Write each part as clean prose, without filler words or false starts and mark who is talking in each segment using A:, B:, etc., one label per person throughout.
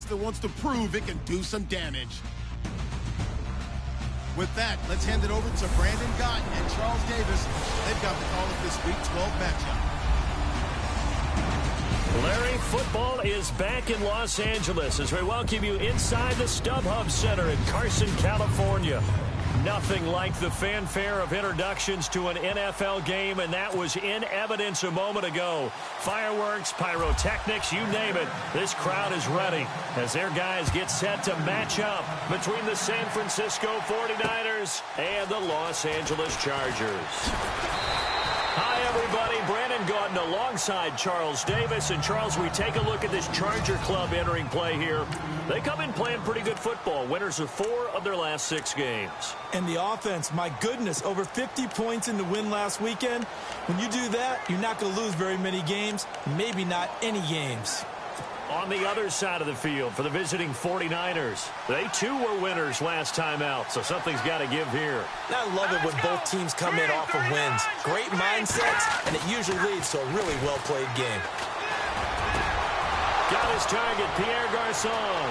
A: that wants to prove it can do some damage. With that, let's hand it over to Brandon Gotton and Charles Davis. They've got the call of this Week 12 matchup.
B: Larry, football is back in Los Angeles as we welcome you inside the StubHub Center in Carson, California. Nothing like the fanfare of introductions to an NFL game, and that was in evidence a moment ago. Fireworks, pyrotechnics, you name it. This crowd is ready as their guys get set to match up between the San Francisco 49ers and the Los Angeles Chargers. Hi, everybody. Brandon Gordon alongside Charles Davis. And, Charles, we take a look at this Charger club entering play here. They come in playing pretty good football. Winners of 4 of their last 6 games.
C: And the offense, my goodness, over 50 points in the win last weekend. When you do that, you're not going to lose very many games, maybe not any games.
B: On the other side of the field for the visiting 49ers, they too were winners last time out, so something's got to give here.
C: I love it when both teams come in off of wins. Great mindsets, and it usually leads to a really well-played game.
B: Got his target, Pierre Garçon.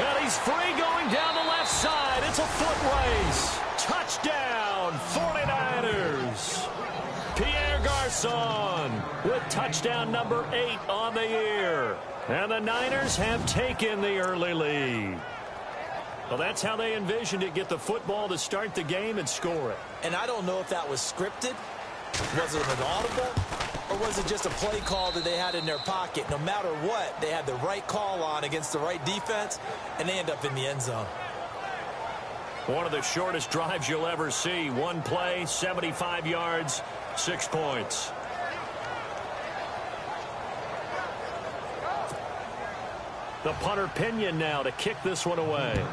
B: And he's free going down the left side. It's a foot race. Touchdown, 49ers. Pierre Garçon with touchdown number 8 on the year. And the Niners have taken the early lead. Well, that's how they envisioned it, get the football to start the game and score it.
C: And I don't know if that was scripted. Was it an audible? Or was it just a play call that they had in their pocket? No matter what, they had the right call on against the right defense, and they end up in the end zone.
B: One of the shortest drives you'll ever see. One play, 75 yards, 6 points. The punter Pinion now to kick this one away.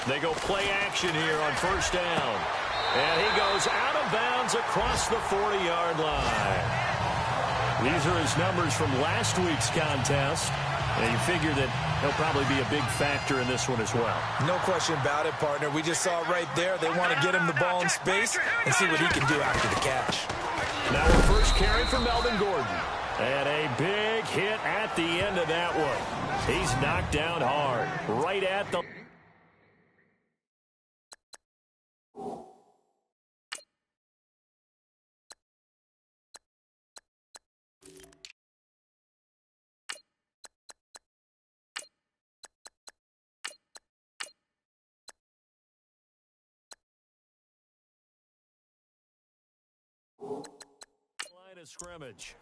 B: They go play action here on first down. And he goes out of bounds across the 40-yard line. These are his numbers from last week's contest. And you figure that he'll probably be a big factor in this one as well.
C: No question about it, partner. We just saw right there they want to get him the ball in space and see what he can do after the catch.
B: Now a first carry for Melvin Gordon. And a big hit at the end of that one. He's knocked down hard. Right at the... line of scrimmage.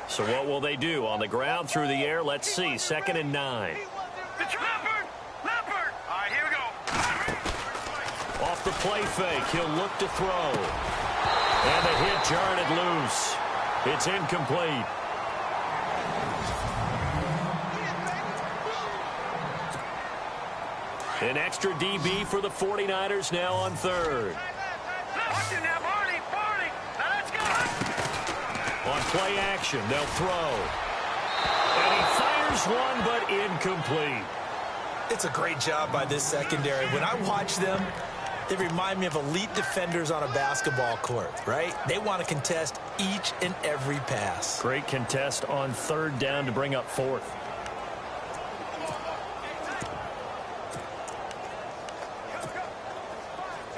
B: So what will they do? On the ground, through the air, let's see. 2nd and 9.
D: Leopard! All right, here we go.
B: Off the play fake, he'll look to throw. And the hit jarred it loose. It's incomplete. An extra DB for the 49ers now on 3rd. On play action, they'll throw. And he fires one, but incomplete.
C: It's a great job by this secondary. When I watch them, they remind me of elite defenders on a basketball court, right? They want to contest each and every pass.
B: Great contest on 3rd down to bring up 4th.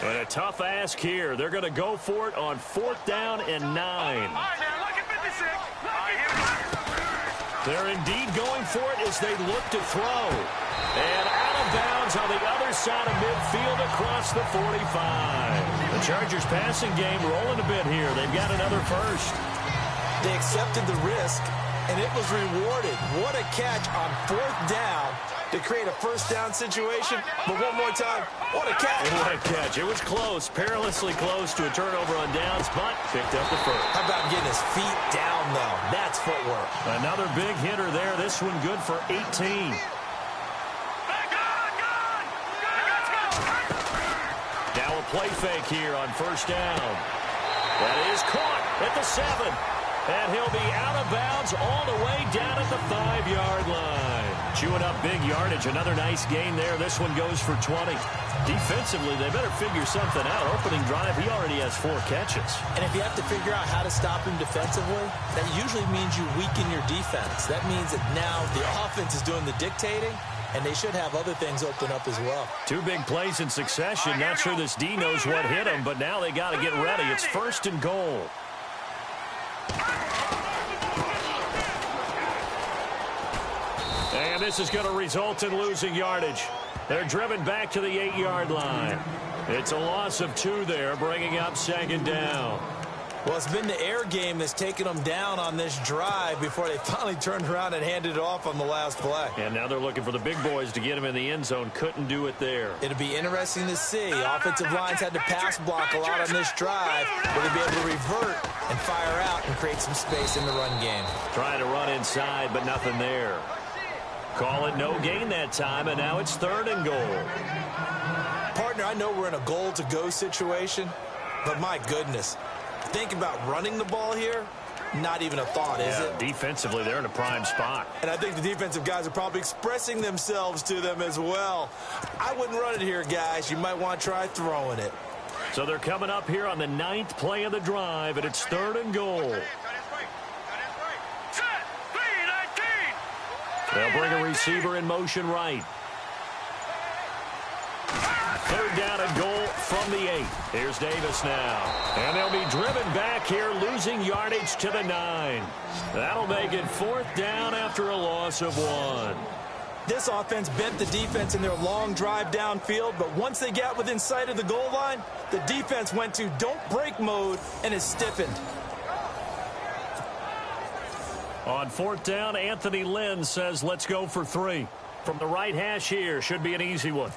B: And a tough ask here. They're going to go for it on 4th down and 9.
D: All right, now look at 56.
B: They're indeed going for it as they look to throw. And out of bounds on the other side of midfield across the 45. The Chargers passing game rolling a bit here. They've got another first.
C: They accepted the risk, and it was rewarded. What a catch on 4th down to create a first down situation. But one more time, what a catch.
B: What a catch. It was close, perilously close to a turnover on downs, but picked up the first.
C: How about getting his feet down, though? That's footwork.
B: Another big hitter there. This one good for 18. Now a play fake here on first down. That is caught at the 7. And he'll be out of bounds all the way down at the 5-yard line. Chewing up big yardage. Another nice gain there. This one goes for 20. Defensively, they better figure something out. Opening drive, he already has 4 catches.
C: And if you have to figure out how to stop him defensively, that usually means you weaken your defense. That means that now the offense is doing the dictating, and they should have other things open up as well. 2
B: big plays in succession. Not sure this D knows what hit him, but now they got to get ready. It's 1st and goal. And this is going to result in losing yardage. They're driven back to the 8-yard line. It's a loss of 2 there, bringing up 2nd down.
C: Well, it's been the air game that's taken them down on this drive before they finally turned around and handed it off on the last play.
B: And now they're looking for the big boys to get him in the end zone. Couldn't do it there.
C: It'll be interesting to see. Offensive lines had to pass block a lot on this drive. Will they be able to revert and fire out and create some space in the run game?
B: Trying to run inside, but nothing there. Call it no gain that time, and now it's 3rd and goal.
C: Partner, I know we're in a goal-to-go situation, but my goodness, think about running the ball here. Not even a thought, is it?
B: Defensively, they're in a prime spot.
C: And I think the defensive guys are probably expressing themselves to them as well. I wouldn't run it here, guys. You might want to try throwing it.
B: So they're coming up here on the 9th play of the drive, and it's 3rd and goal. They'll bring a receiver in motion right. 3rd down and goal from the 8. Here's Davis now. And they'll be driven back here, losing yardage to the 9. That'll make it 4th down after a loss of 1.
C: This offense bent the defense in their long drive downfield, but once they got within sight of the goal line, the defense went to don't break mode and is stiffened.
B: On 4th down, Anthony Lynn says let's go for 3. From the right hash here, should be an easy one.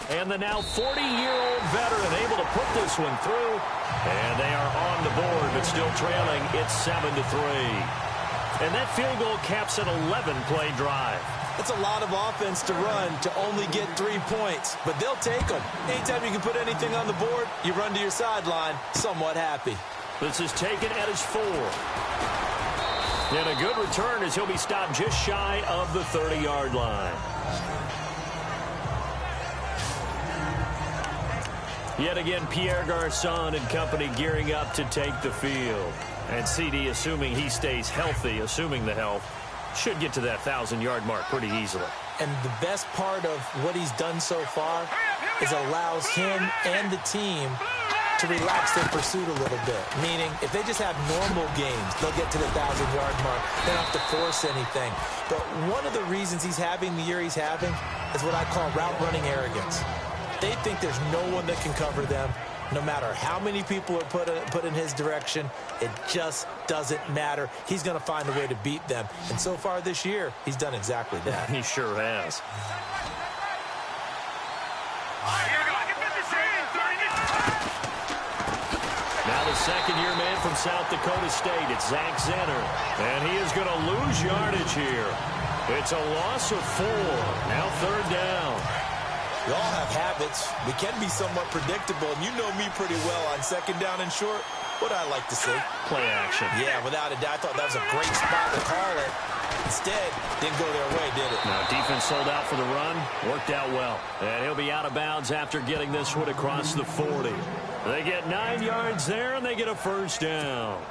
B: And the now 40-year-old veteran able to put this one through. And they are on the board, but still trailing. It's 7-3. And that field goal caps an 11-play drive.
C: It's a lot of offense to run to only get 3 points, but they'll take them. Anytime you can put anything on the board, you run to your sideline somewhat happy.
B: This is taken at his 4. And a good return as he'll be stopped just shy of the 30-yard line. Yet again, Pierre Garçon and company gearing up to take the field. And CD, assuming he stays healthy, assuming the health, should get to that 1,000-yard mark pretty easily.
C: And the best part of what he's done so far is allows him and the team to relax their pursuit a little bit. Meaning, if they just have normal games, they'll get to the 1,000-yard mark. They don't have to force anything. But one of the reasons he's having the year he's having is what I call route running arrogance. They think there's no one that can cover them. No matter how many people are put in his direction, it just doesn't matter. He's going to find a way to beat them. And so far this year, he's done exactly that.
B: He sure has. Now the second-year man from South Dakota State, it's Zach Zenner. And he is going to lose yardage here. It's a loss of 4. Now 3rd down.
C: We all have habits. We can be somewhat predictable, and you know me pretty well on 2nd down and short. What I like to see.
B: Play action.
C: Yeah, without a doubt. I thought that was a great spot to call it. Instead, didn't go their way, did it?
B: Now, defense sold out for the run. Worked out well. And he'll be out of bounds after getting this one across the 40. They get 9 yards there, and they get a 1st down.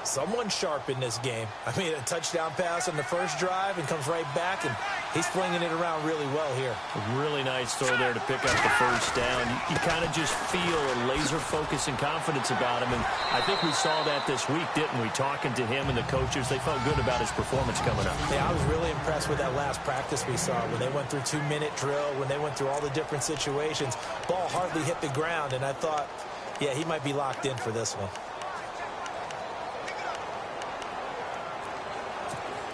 C: Someone sharp in this game. I mean, a touchdown pass on the first drive and comes right back, and he's flinging it around really well here.
B: A really nice throw there to pick up the 1st down. You kind of just feel a laser focus and confidence about him, and I think we saw that this week, didn't we? Talking to him and the coaches, they felt good about his performance coming up.
C: Yeah, I was really impressed with that last practice we saw when they went through 2-minute drill, when they went through all the different situations. Ball hardly hit the ground, and I thought, yeah, he might be locked in for this one.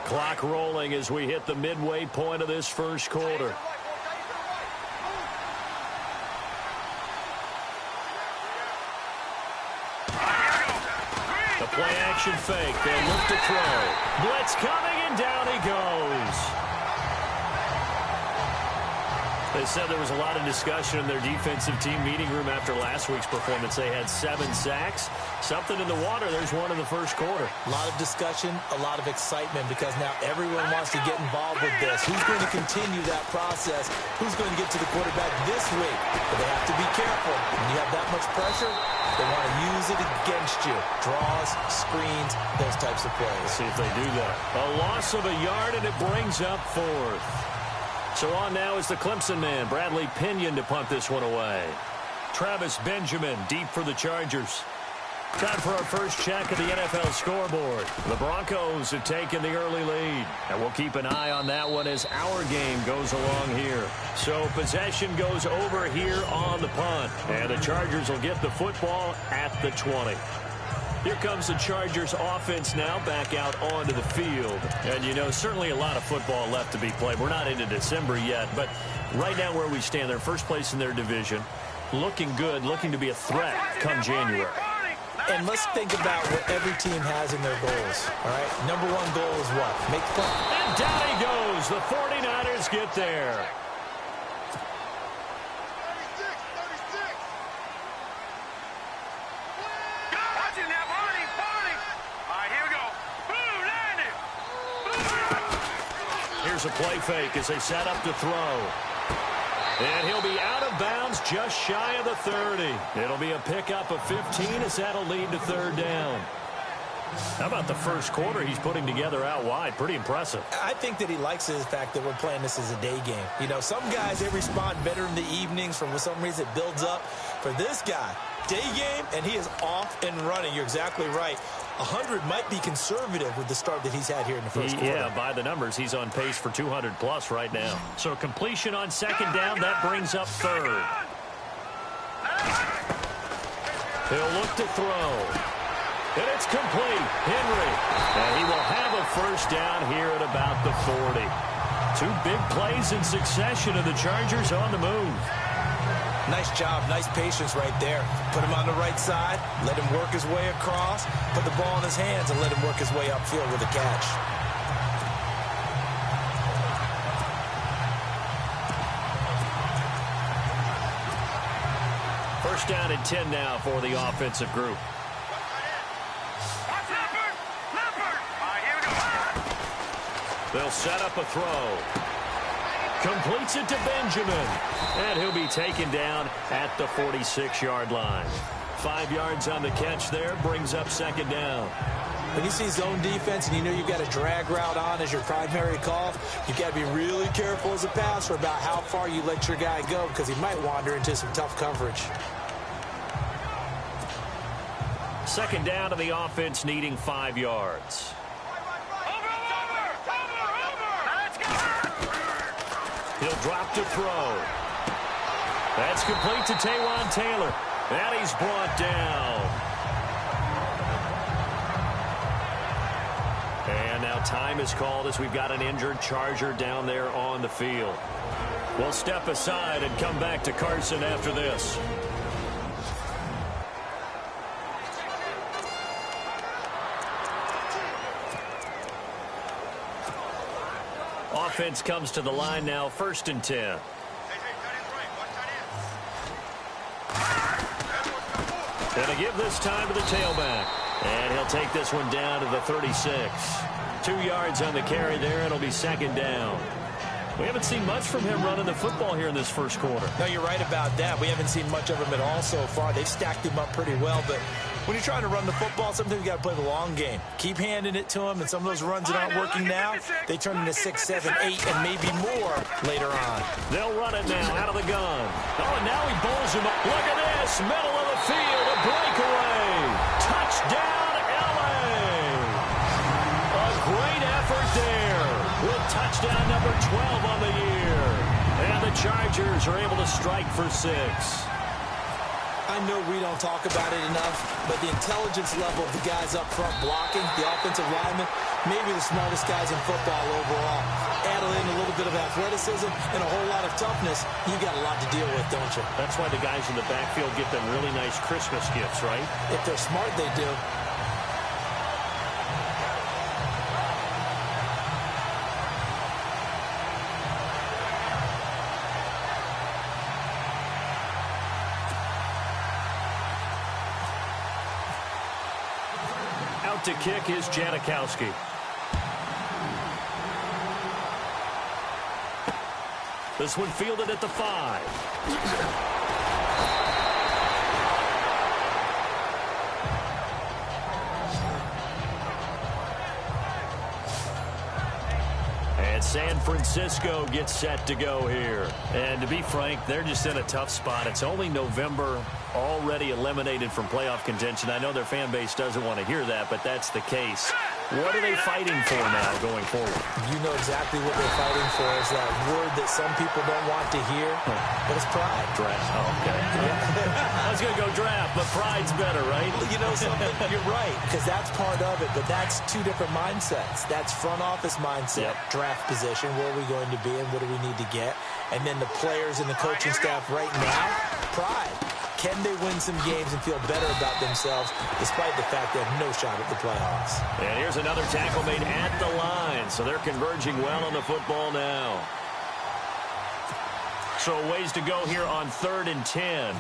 B: Clock rolling as we hit the midway point of this first quarter. The play action fake. They look to throw. Blitz coming, and down he goes. They said there was a lot of discussion in their defensive team meeting room after last week's performance. They had 7 sacks. Something in the water. There's one in the first quarter.
C: A lot of discussion, a lot of excitement, because now everyone wants to get involved with this. Who's going to continue that process? Who's going to get to the quarterback this week? But they have to be careful. When you have that much pressure, they want to use it against you. Draws, screens, those types of plays.
B: Let's see if they do that. A loss of a yard, and it brings up 4th. So on now is the Clemson man, Bradley Pinion, to punt this one away. Travis Benjamin deep for the Chargers. Time for our first check of the NFL scoreboard. The Broncos have taken the early lead, and we'll keep an eye on that one as our game goes along here. So possession goes over here on the punt, and the Chargers will get the football at the 20. Here comes the Chargers offense now back out onto the field. And, you know, certainly a lot of football left to be played. We're not into December yet, but right now where we stand, they're first place in their division. Looking good, looking to be a threat come January.
C: And let's think about what every team has in their goals, all right? Number one goal is what? Make the play.
B: And down he goes. The 49ers get there. Here's a play fake as they set up to throw. And he'll be out of bounds just shy of the 30. It'll be a pickup of 15 as that'll lead to 3rd down. How about the first quarter he's putting together out wide? Pretty impressive.
C: I think that he likes the fact that we're playing this as a day game. You know, some guys, they respond better in the evenings. For some reason, it builds up. For this guy, day game, and he is off and running. You're exactly right. 100 might be conservative with the start that he's had here in the first quarter.
B: Yeah, by the numbers, he's on pace for 200-plus right now. So completion on 2nd down, that brings up 3rd. He'll look to throw. And it's complete. Henry. And he will have a first down here at about the 40. 2 big plays in succession, and the Chargers on the move.
C: Nice job, nice patience right there. Put him on the right side, let him work his way across, put the ball in his hands, and let him work his way upfield with a catch.
B: First down and 10 now for the offensive group. They'll set up a throw. Completes it to Benjamin. And he'll be taken down at the 46-yard line. 5 yards on the catch there, brings up 2nd down.
C: When you see zone defense and you know you've got a drag route on as your primary call, you've got to be really careful as a passer about how far you let your guy go, because he might wander into some tough coverage.
B: 2nd down to the offense, needing 5 yards. He'll drop to throw. That's complete to Taywan Taylor. And he's brought down. And now time is called as we've got an injured Charger down there on the field. We'll step aside and come back to Carson after this. Offense comes to the line now, 1st and 10. Going to give this time to the tailback. And he'll take this one down to the 36. 2 yards on the carry there, and it'll be 2nd down. We haven't seen much from him running the football here in this first quarter.
C: No, you're right about that. We haven't seen much of him at all so far. They've stacked him up pretty well, but when you're trying to run the football, sometimes you got to play the long game. Keep handing it to him, and some of those runs that aren't working now, they turn into 6, 7, 8, and maybe more later on.
B: They'll run it now out of the gun. Oh, and now he bowls him up. Look at this, middle of the field, a breakaway. Touchdown, LA. A great effort there with touchdown number 12 on the year. And the Chargers are able to strike for 6.
C: I know we don't talk about it enough, but the intelligence level of the guys up front blocking, the offensive linemen, maybe the smartest guys in football overall. Add in a little bit of athleticism and a whole lot of toughness, you got a lot to deal with, don't you?
B: That's why the guys in the backfield get them really nice Christmas gifts, right?
C: If they're smart, they do.
B: Out to kick is Janikowski. This one fielded at the 5. And San Francisco gets set to go here. And to be frank, they're just in a tough spot. It's only November, already eliminated from playoff contention. I know their fan base doesn't want to hear that, but that's the case. What are they fighting for now going forward?
C: You know exactly what they're fighting for is that word that some people don't want to hear, but it's pride.
B: Draft. Oh, okay. I was going to go draft, but pride's better, right?
C: Well, you know something? You're right, because that's part of it, but that's two different mindsets. That's front office mindset, draft position, where are we going to be and what do we need to get? And then the players and the coaching staff right now, pride. Can they win some games and feel better about themselves despite the fact they have no shot at the playoffs?
B: And here's another tackle made at the line, so they're converging well on the football now. So ways to go here on 3rd and 10.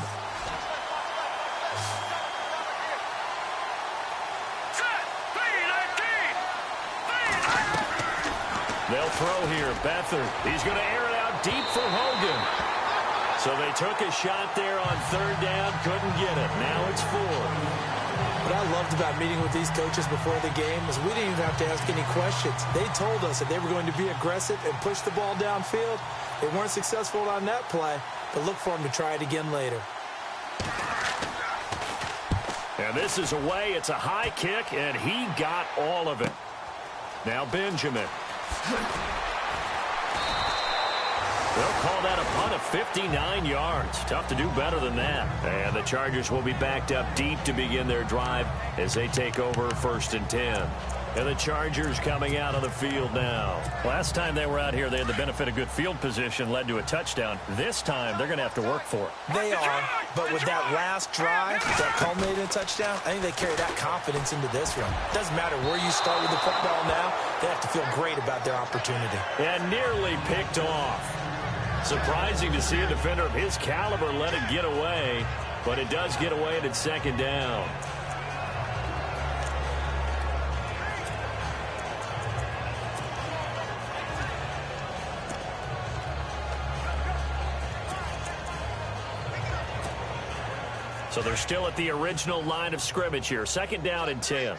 B: They'll throw here. Beathard. He's going to air it out deep for Hogan. So they took a shot there on 3rd down, couldn't get it. Now it's 4.
C: What I loved about meeting with these coaches before the game is we didn't even have to ask any questions. They told us that they were going to be aggressive and push the ball downfield. They weren't successful on that play, but look for them to try it again later.
B: And this is away. It's a high kick, and he got all of it. Now Benjamin. They'll call that a punt of 59 yards. Tough to do better than that. And the Chargers will be backed up deep to begin their drive as they take over 1st and 10. And the Chargers coming out on the field now. Last time they were out here, they had the benefit of good field position, led to a touchdown. This time, they're going to have to work for it.
C: They are, but with that last drive that culminated in a touchdown, I think they carry that confidence into this one. Doesn't matter where you start with the football now, they have to feel great about their opportunity.
B: And nearly picked off. Surprising to see a defender of his caliber let it get away, but it does get away and it's 2nd down. So they're still at the original line of scrimmage here. 2nd down and 10.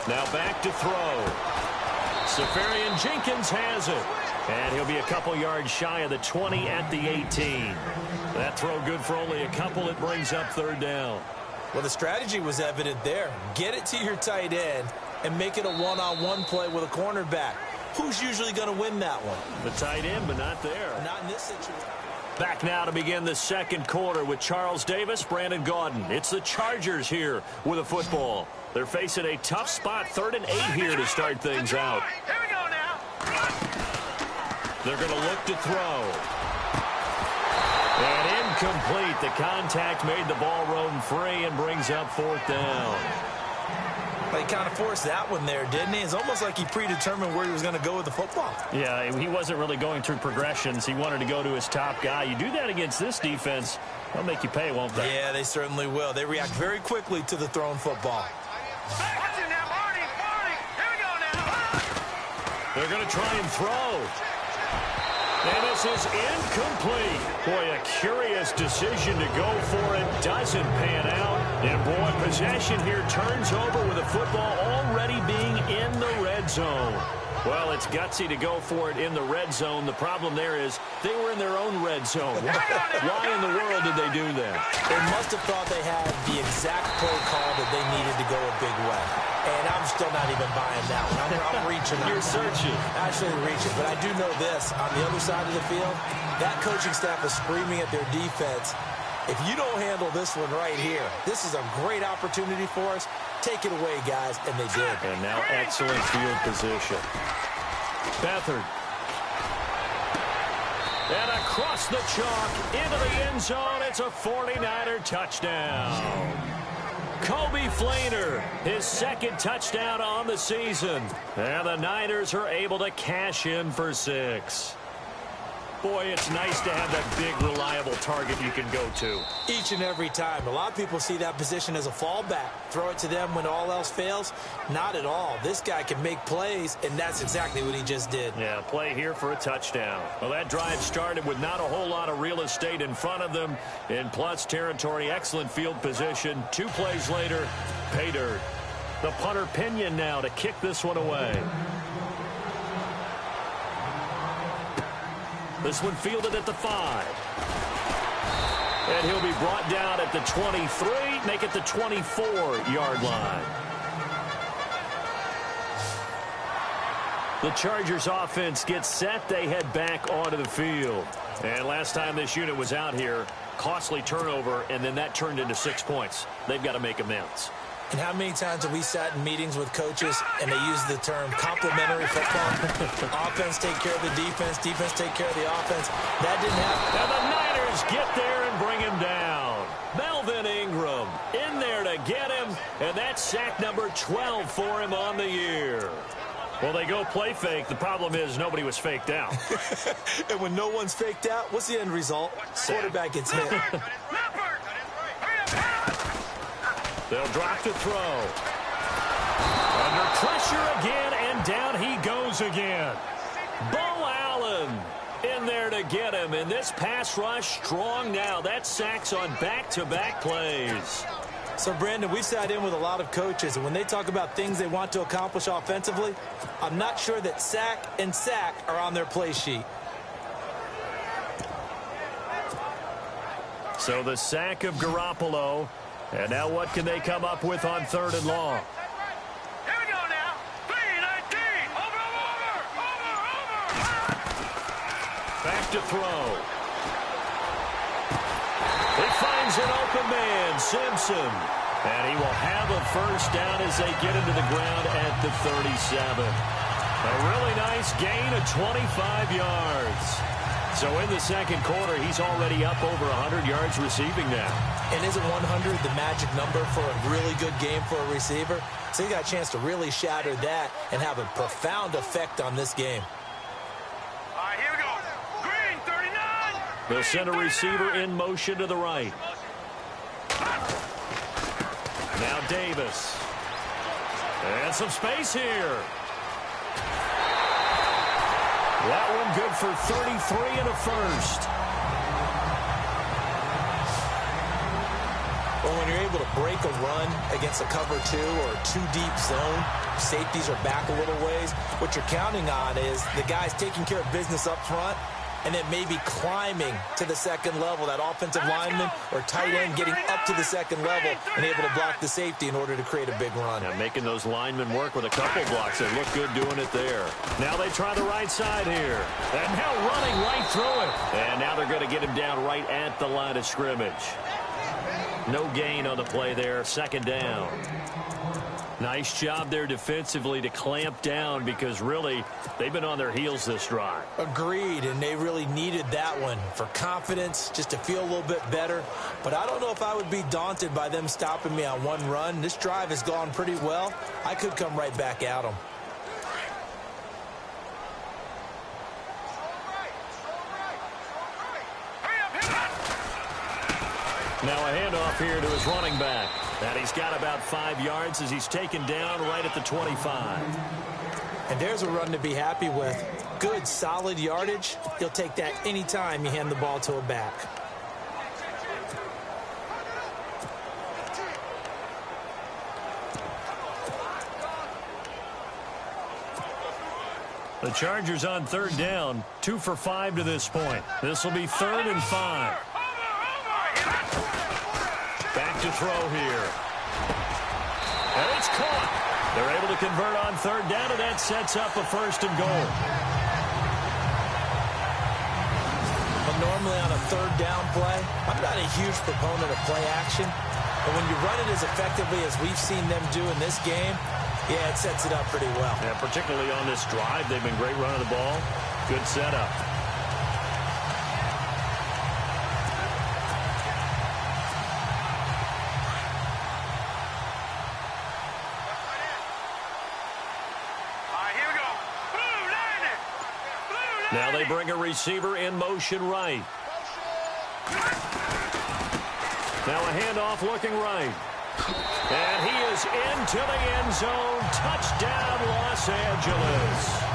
B: Now back to throw. Safarian Jenkins has it. And he'll be a couple yards shy of the 20 at the 18. That throw good for only a couple. It brings up 3rd down.
C: Well, the strategy was evident there. Get it to your tight end and make it a one-on-one play with a cornerback. Who's usually going to win that one?
B: The tight end, but not there.
C: Not in this situation.
B: Back now to begin the 2nd quarter with Charles Davis, Brandon Gaudin. It's the Chargers here with a football. They're facing a tough spot, 3rd and 8 here to start things out.
D: Here we go now.
B: They're going to look to throw. And incomplete. The contact made the ball roam free and brings up 4th down.
C: He kind of forced that one there, didn't he? It's almost like he predetermined where he was going to go with the football.
B: Yeah, he wasn't really going through progressions. He wanted to go to his top guy. You do that against this defense, they'll make you pay, won't they?
C: Yeah, they certainly will. They react very quickly to the thrown football.
D: Watch it now, Marty. Here we go now.
B: They're going to try and throw. And this is incomplete. Boy, a curious decision to go for it. Doesn't pan out. And, boy, possession here turns over with the football already being in the red zone. Well, it's gutsy to go for it in the red zone. The problem there is they were in their own red zone. Why in the world did they do that?
C: They must have thought they had the exact play call that they needed to go a big way. And I'm still not even buying that one. I'm reaching.
B: You're searching.
C: Actually reaching. But I do know this. On the other side of the field, that coaching staff is screaming at their defense, If you don't handle this one right here, this is a great opportunity for us. Take it away, guys, and they did.
B: And now excellent field position. Beathard. And across the chalk into the end zone. It's a 49er touchdown. Kobe Flainer, his second touchdown on the season. And the Niners are able to cash in for 6. Boy, it's nice to have that big, reliable target you can go to.
C: Each and every time. A lot of people see that position as a fallback. Throw it to them when all else fails. Not at all. This guy can make plays, and that's exactly what he just did.
B: Yeah, play here for a touchdown. Well, that drive started with not a whole lot of real estate in front of them. In plus territory, excellent field position. 2 plays later, pay dirt. The punter Pinion now to kick this one away. This one fielded at the 5. And he'll be brought down at the 23, make it the 24-yard line. The Chargers offense gets set. They head back onto the field. And last time this unit was out here, costly turnover, and then that turned into 6 points. They've got to make amends.
C: And how many times have we sat in meetings with coaches and they use the term complementary football? Offense take care of the defense, defense take care of the offense. That didn't happen.
B: And the Niners get there and bring him down. Melvin Ingram in there to get him, and that's sack number 12 for him on the year. Well, they go play fake. The problem is nobody was faked out.
C: And when no one's faked out, what's the end result? Quarterback gets hit.
B: They'll drop to throw. Under pressure again, and down he goes again. Bo Allen in there to get him, and this pass rush strong now. That's sacks on back-to-back plays.
C: So, Brandon, we've sat in with a lot of coaches, and when they talk about things they want to accomplish offensively, I'm not sure that sack and sack are on their play sheet.
B: So the sack of Garoppolo. And now what can they come up with on 3rd and long?
D: Here we go now. 3-19. Over.
B: Back to throw. He finds an open man, Simpson. And he will have a first down as they get into the ground at the 37. A really nice gain of 25 yards. So in the second quarter, he's already up over 100 yards receiving now.
C: And isn't 100 the magic number for a really good game for a receiver? So he got a chance to really shatter that and have a profound effect on this game.
D: All right, here we go. Green, 39.
B: They'll send a receiver in motion to the right. Now Davis. And some space here. That one good for 33 and a first.
C: Well, when you're able to break a run against a cover 2 or a 2-deep zone, safeties are back a little ways. What you're counting on is the guys taking care of business up front and then maybe climbing to the second level, that offensive lineman or tight end getting up to the second level and able to block the safety in order to create a big run.
B: Now making those linemen work with a couple blocks. They look good doing it there. Now they try the right side here. And now running right through it. And now they're going to get him down right at the line of scrimmage. No gain on the play there. 2nd down. Nice job there defensively to clamp down because really they've been on their heels this drive.
C: Agreed, and they really needed that one for confidence, just to feel a little bit better. But I don't know if I would be daunted by them stopping me on one run. This drive has gone pretty well. I could come right back at them.
B: Now a handoff here to his running back. And he's got about 5 yards as he's taken down right at the 25.
C: And there's a run to be happy with. Good, solid yardage. He'll take that anytime you hand the ball to a back.
B: The Chargers on 3rd down, 2 for 5 to this point. This will be 3rd and 5. Back to throw here. And it's caught. They're able to convert on 3rd down, and that sets up a 1st and goal.
C: A normally on a third down play, I'm not a huge proponent of play action. But when you run it as effectively as we've seen them do in this game, yeah, it sets it up pretty well.
B: Yeah, particularly on this drive, they've been great running the ball. Good setup. Now they bring a receiver in motion right. Now a handoff looking right. And he is into the end zone. Touchdown, Los Angeles.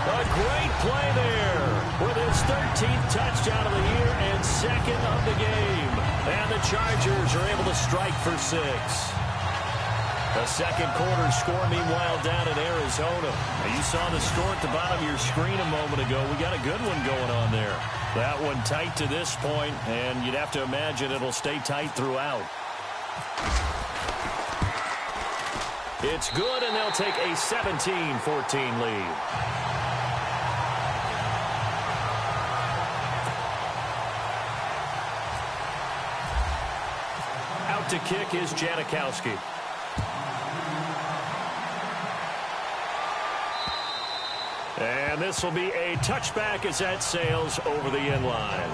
B: A great play there with his 13th touchdown of the year and second of the game. And the Chargers are able to strike for 6. The second quarter score, meanwhile, down in Arizona. Now, you saw the score at the bottom of your screen a moment ago. We got a good one going on there. That one tight to this point, and you'd have to imagine it'll stay tight throughout. It's good, and they'll take a 17-14 lead. Out to kick is Janikowski. And this will be a touchback as that sails over the end line.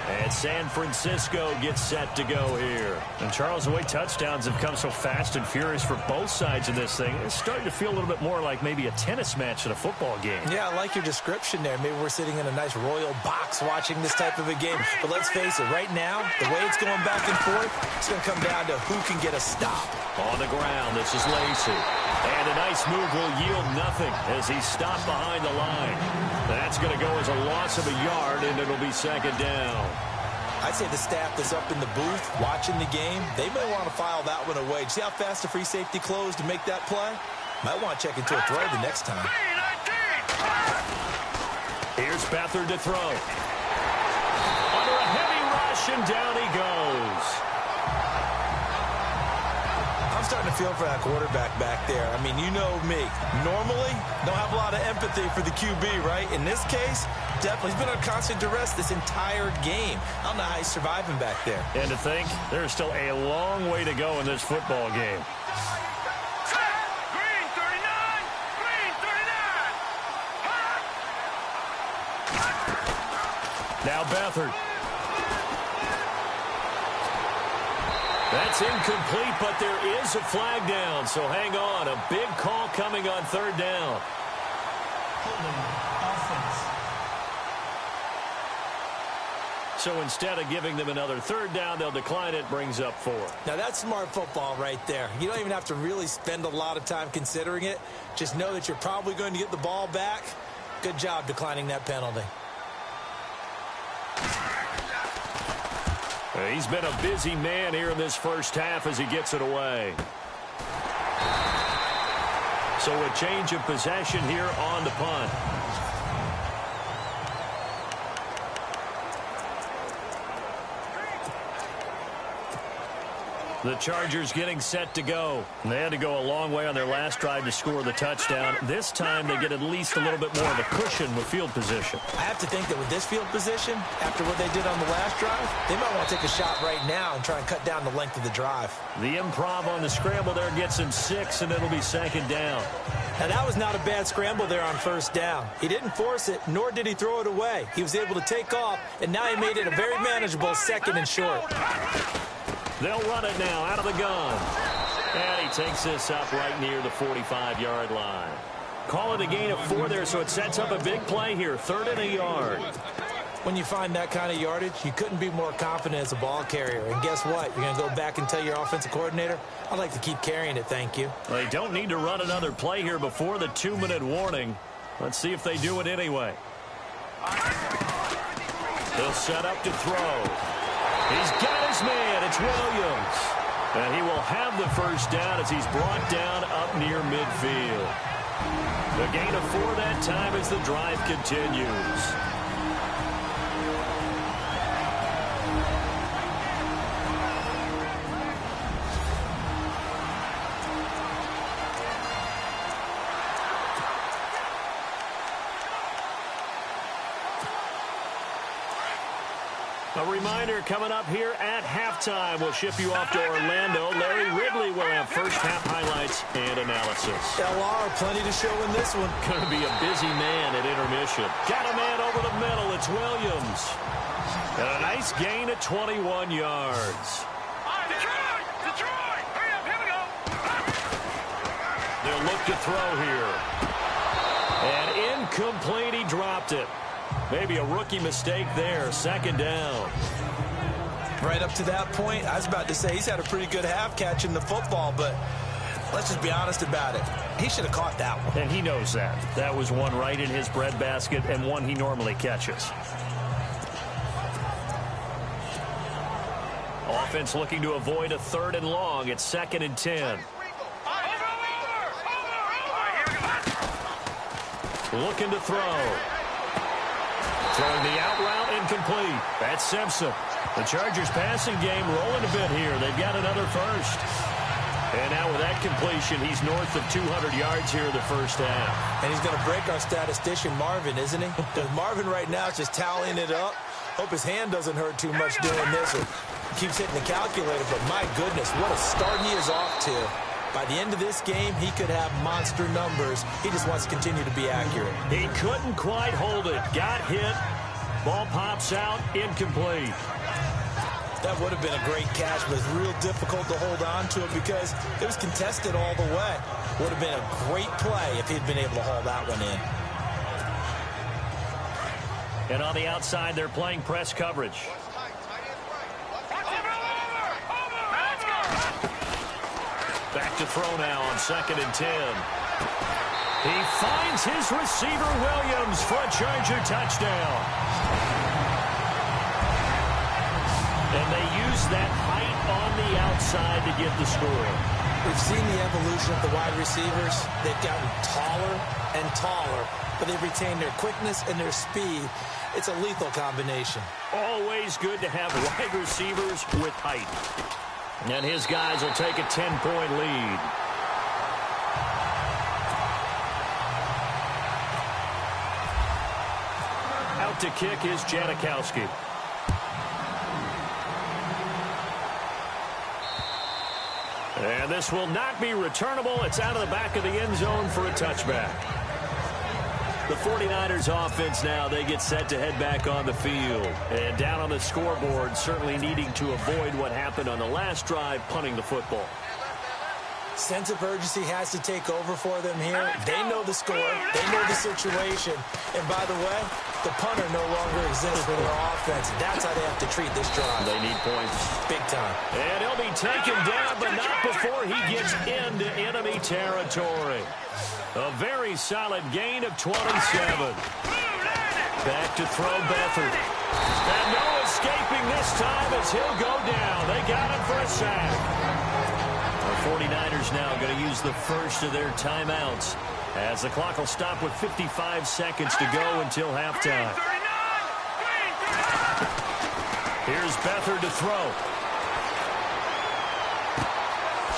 B: And San Francisco gets set to go here. And Charles, the way touchdowns have come so fast and furious for both sides of this thing, it's starting to feel a little bit more like maybe a tennis match at a football game. Yeah, I like your description there. Maybe we're sitting in a nice royal box watching this type of a game. But let's face it, right now, the way it's going back and forth, it's going to come down to who can get a stop. On the ground, this is Lacy. And a nice move will yield nothing as he's stopped behind the line. That's going to go as a loss of a yard, and it'll be second down. I'd say the staff that's up in the booth watching the game, they may want to file that one away. See how fast the free safety closed to make that play? Might want to check into a throw the next time. Here's Beathard to throw. Under a heavy rush, and down he goes. I'm starting to feel for that quarterback back there. I mean, you know me. Normally, don't have a lot of empathy for the QB, right? In this case, definitely. He's been on constant duress this entire game. I don't know how he's surviving back there. And to think, there's still a long way to go in this football game.
D: Green 39! Green 39!
B: Now Beathard. That's incomplete, but there is a flag down, so hang on. A big call coming on third down. So instead of giving them another third down, they'll decline it, brings up 4.
C: Now that's smart football right there. You don't even have to really spend a lot of time considering it. Just know that you're probably going to get the ball back. Good job declining that penalty.
B: He's been a busy man here in this first half as he gets it away. So a change of possession here on the punt. The Chargers getting set to go. They had to go a long way on their last drive to score the touchdown. This time they get at least a little bit more of a cushion with field position.
C: I have to think that with this field position, after what they did on the last drive, they might want to take a shot right now and try and cut down the length of the drive.
B: The improv on the scramble there gets him 6, and it'll be second down.
C: Now, that was not a bad scramble there on first down. He didn't force it, nor did he throw it away. He was able to take off, and now he made it a very manageable second and short.
B: They'll run it now out of the gun. And he takes this up right near the 45-yard line. Call it a gain of 4 there, so it sets up a big play here. 3rd and a yard.
C: When you find that kind of yardage, you couldn't be more confident as a ball carrier. And guess what? You're going to go back and tell your offensive coordinator, I'd like to keep carrying it, thank you.
B: They don't need to run another play here before the 2-minute warning. Let's see if they do it anyway. He'll set up to throw. He's got his man. It's Williams. And he will have the first down as he's brought down up near midfield. The gain of 4 that time as the drive continues. A reminder coming up here at halftime. We'll ship you off to Orlando. Larry Ridley will have first half highlights and analysis.
C: LR, plenty to show in this one.
B: Going to be a busy man at intermission. Got a man over the middle. It's Williams. And a nice gain at 21 yards.
D: Detroit! Hurry up, here we go!
B: They'll look to throw here. And incomplete, he dropped it. Maybe a rookie mistake there. Second down.
C: Right up to that point, I was about to say he's had a pretty good half catching the football, but let's just be honest about it. He should have caught that one.
B: And he knows that. That was one right in his breadbasket and one he normally catches. Offense looking to avoid a 3rd and long. It's 2nd and 10. Looking to throw. Throwing the out route, incomplete. That's Simpson. The Chargers passing game rolling a bit here. They've got another first. And now with that completion, he's north of 200 yards here in the first half.
C: And he's going to break our statistician Marvin, isn't he? Because Marvin right now is just tallying it up. Hope his hand doesn't hurt too much doing this, or keeps hitting the calculator. But my goodness, what a start he is off to. By the end of this game, he could have monster numbers. He just wants to continue to be accurate.
B: He couldn't quite hold it. Got hit. Ball pops out. Incomplete.
C: That would have been a great catch, but it's real difficult to hold on to it because it was contested all the way. Would have been a great play if he'd been able to haul that one in.
B: And on the outside, they're playing press coverage. Back to throw now on 2nd and 10. He finds his receiver, Williams, for a Charger touchdown. And they use that height on the outside to get the score.
C: We've seen the evolution of the wide receivers. They've gotten taller and taller, but they've retained their quickness and their speed. It's a lethal combination.
B: Always good to have wide receivers with height. And his guys will take a 10-point lead. Out to kick is Janikowski. And this will not be returnable. It's out of the back of the end zone for a touchback. The 49ers offense now, they get set to head back on the field. And down on the scoreboard, certainly needing to avoid what happened on the last drive, punting the football.
C: Sense of urgency has to take over for them here. They know the score. They know the situation. And by the way, the punter no longer exists for their offense. That's how they have to treat this drive.
B: They need points.
C: Big time.
B: And he'll be taken down, but not before he gets into enemy territory. A very solid gain of 27. Back to throw Beathard. And no escaping this time as he'll go down. They got him for a sack. The 49ers now going to use the first of their timeouts as the clock will stop with 55 seconds to go until halftime. Here's Beathard to throw.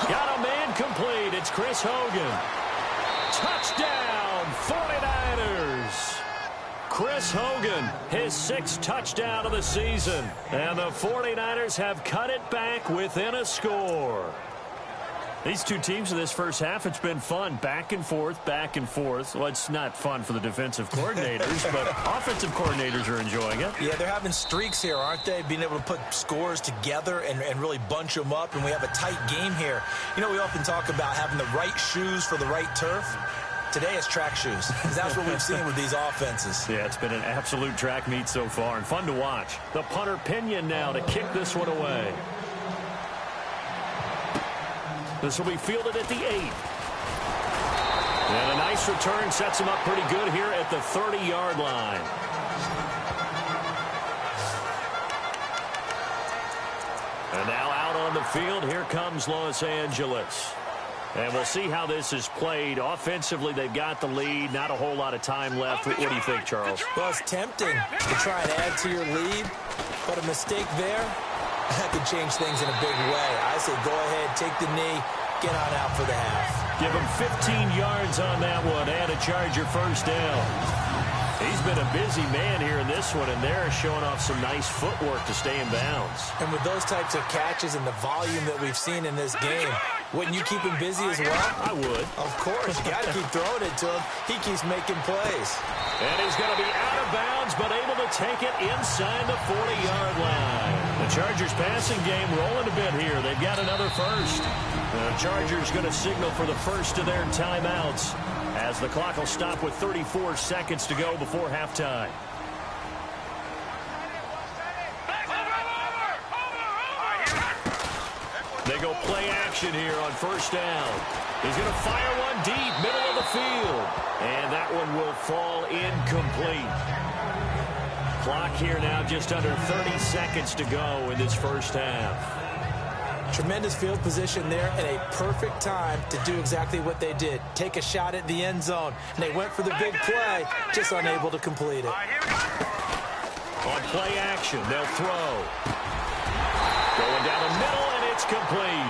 B: Got a man complete. It's Chris Hogan. Touchdown, 49ers. Chris Hogan, his 6th touchdown of the season. And the 49ers have cut it back within a score. These two teams in this first half, it's been fun. Back and forth, back and forth. Well, it's not fun for the defensive coordinators, but offensive coordinators are enjoying it.
C: Yeah, they're having streaks here, aren't they? Being able to put scores together and really bunch them up, and we have a tight game here. You know, we often talk about having the right shoes for the right turf. Today it's track shoes, because that's what we've seen with these offenses.
B: Yeah, it's been an absolute track meet so far, and fun to watch. The punter Pinion now to kick this one away. This will be fielded at the 8. And a nice return sets him up pretty good here at the 30-yard line. And now out on the field, here comes Los Angeles. And we'll see how this is played. Offensively, they've got the lead. Not a whole lot of time left. What do you think, Charles?
C: Well, it's tempting to try and add to your lead, but a mistake there, that could change things in a big way. I say go ahead, take the knee, get on out for the half.
B: Give him 15 yards on that one and a Charger first down. He's been a busy man here in this one, and they're showing off some nice footwork to stay in bounds.
C: And with those types of catches and the volume that we've seen in this game, wouldn't you keep him busy as well?
B: I would.
C: Of course. You got to keep throwing it to him. He keeps making plays.
B: And he's going to be out of bounds, but able to take it inside the 40-yard line. The Chargers passing game rolling a bit here. They've got another first. The Chargers going to signal for the first of their timeouts, as the clock will stop with 34 seconds to go before halftime. They go play action here on first down. He's going to fire one deep, middle of the field. And that one will fall incomplete. Clock here now just under 30 seconds to go in this first half.
C: Tremendous field position there and a perfect time to do exactly what they did. Take a shot at the end zone. And they went for the big play, just unable to complete it.
B: On play action, they'll throw. Going down the middle, and it's complete.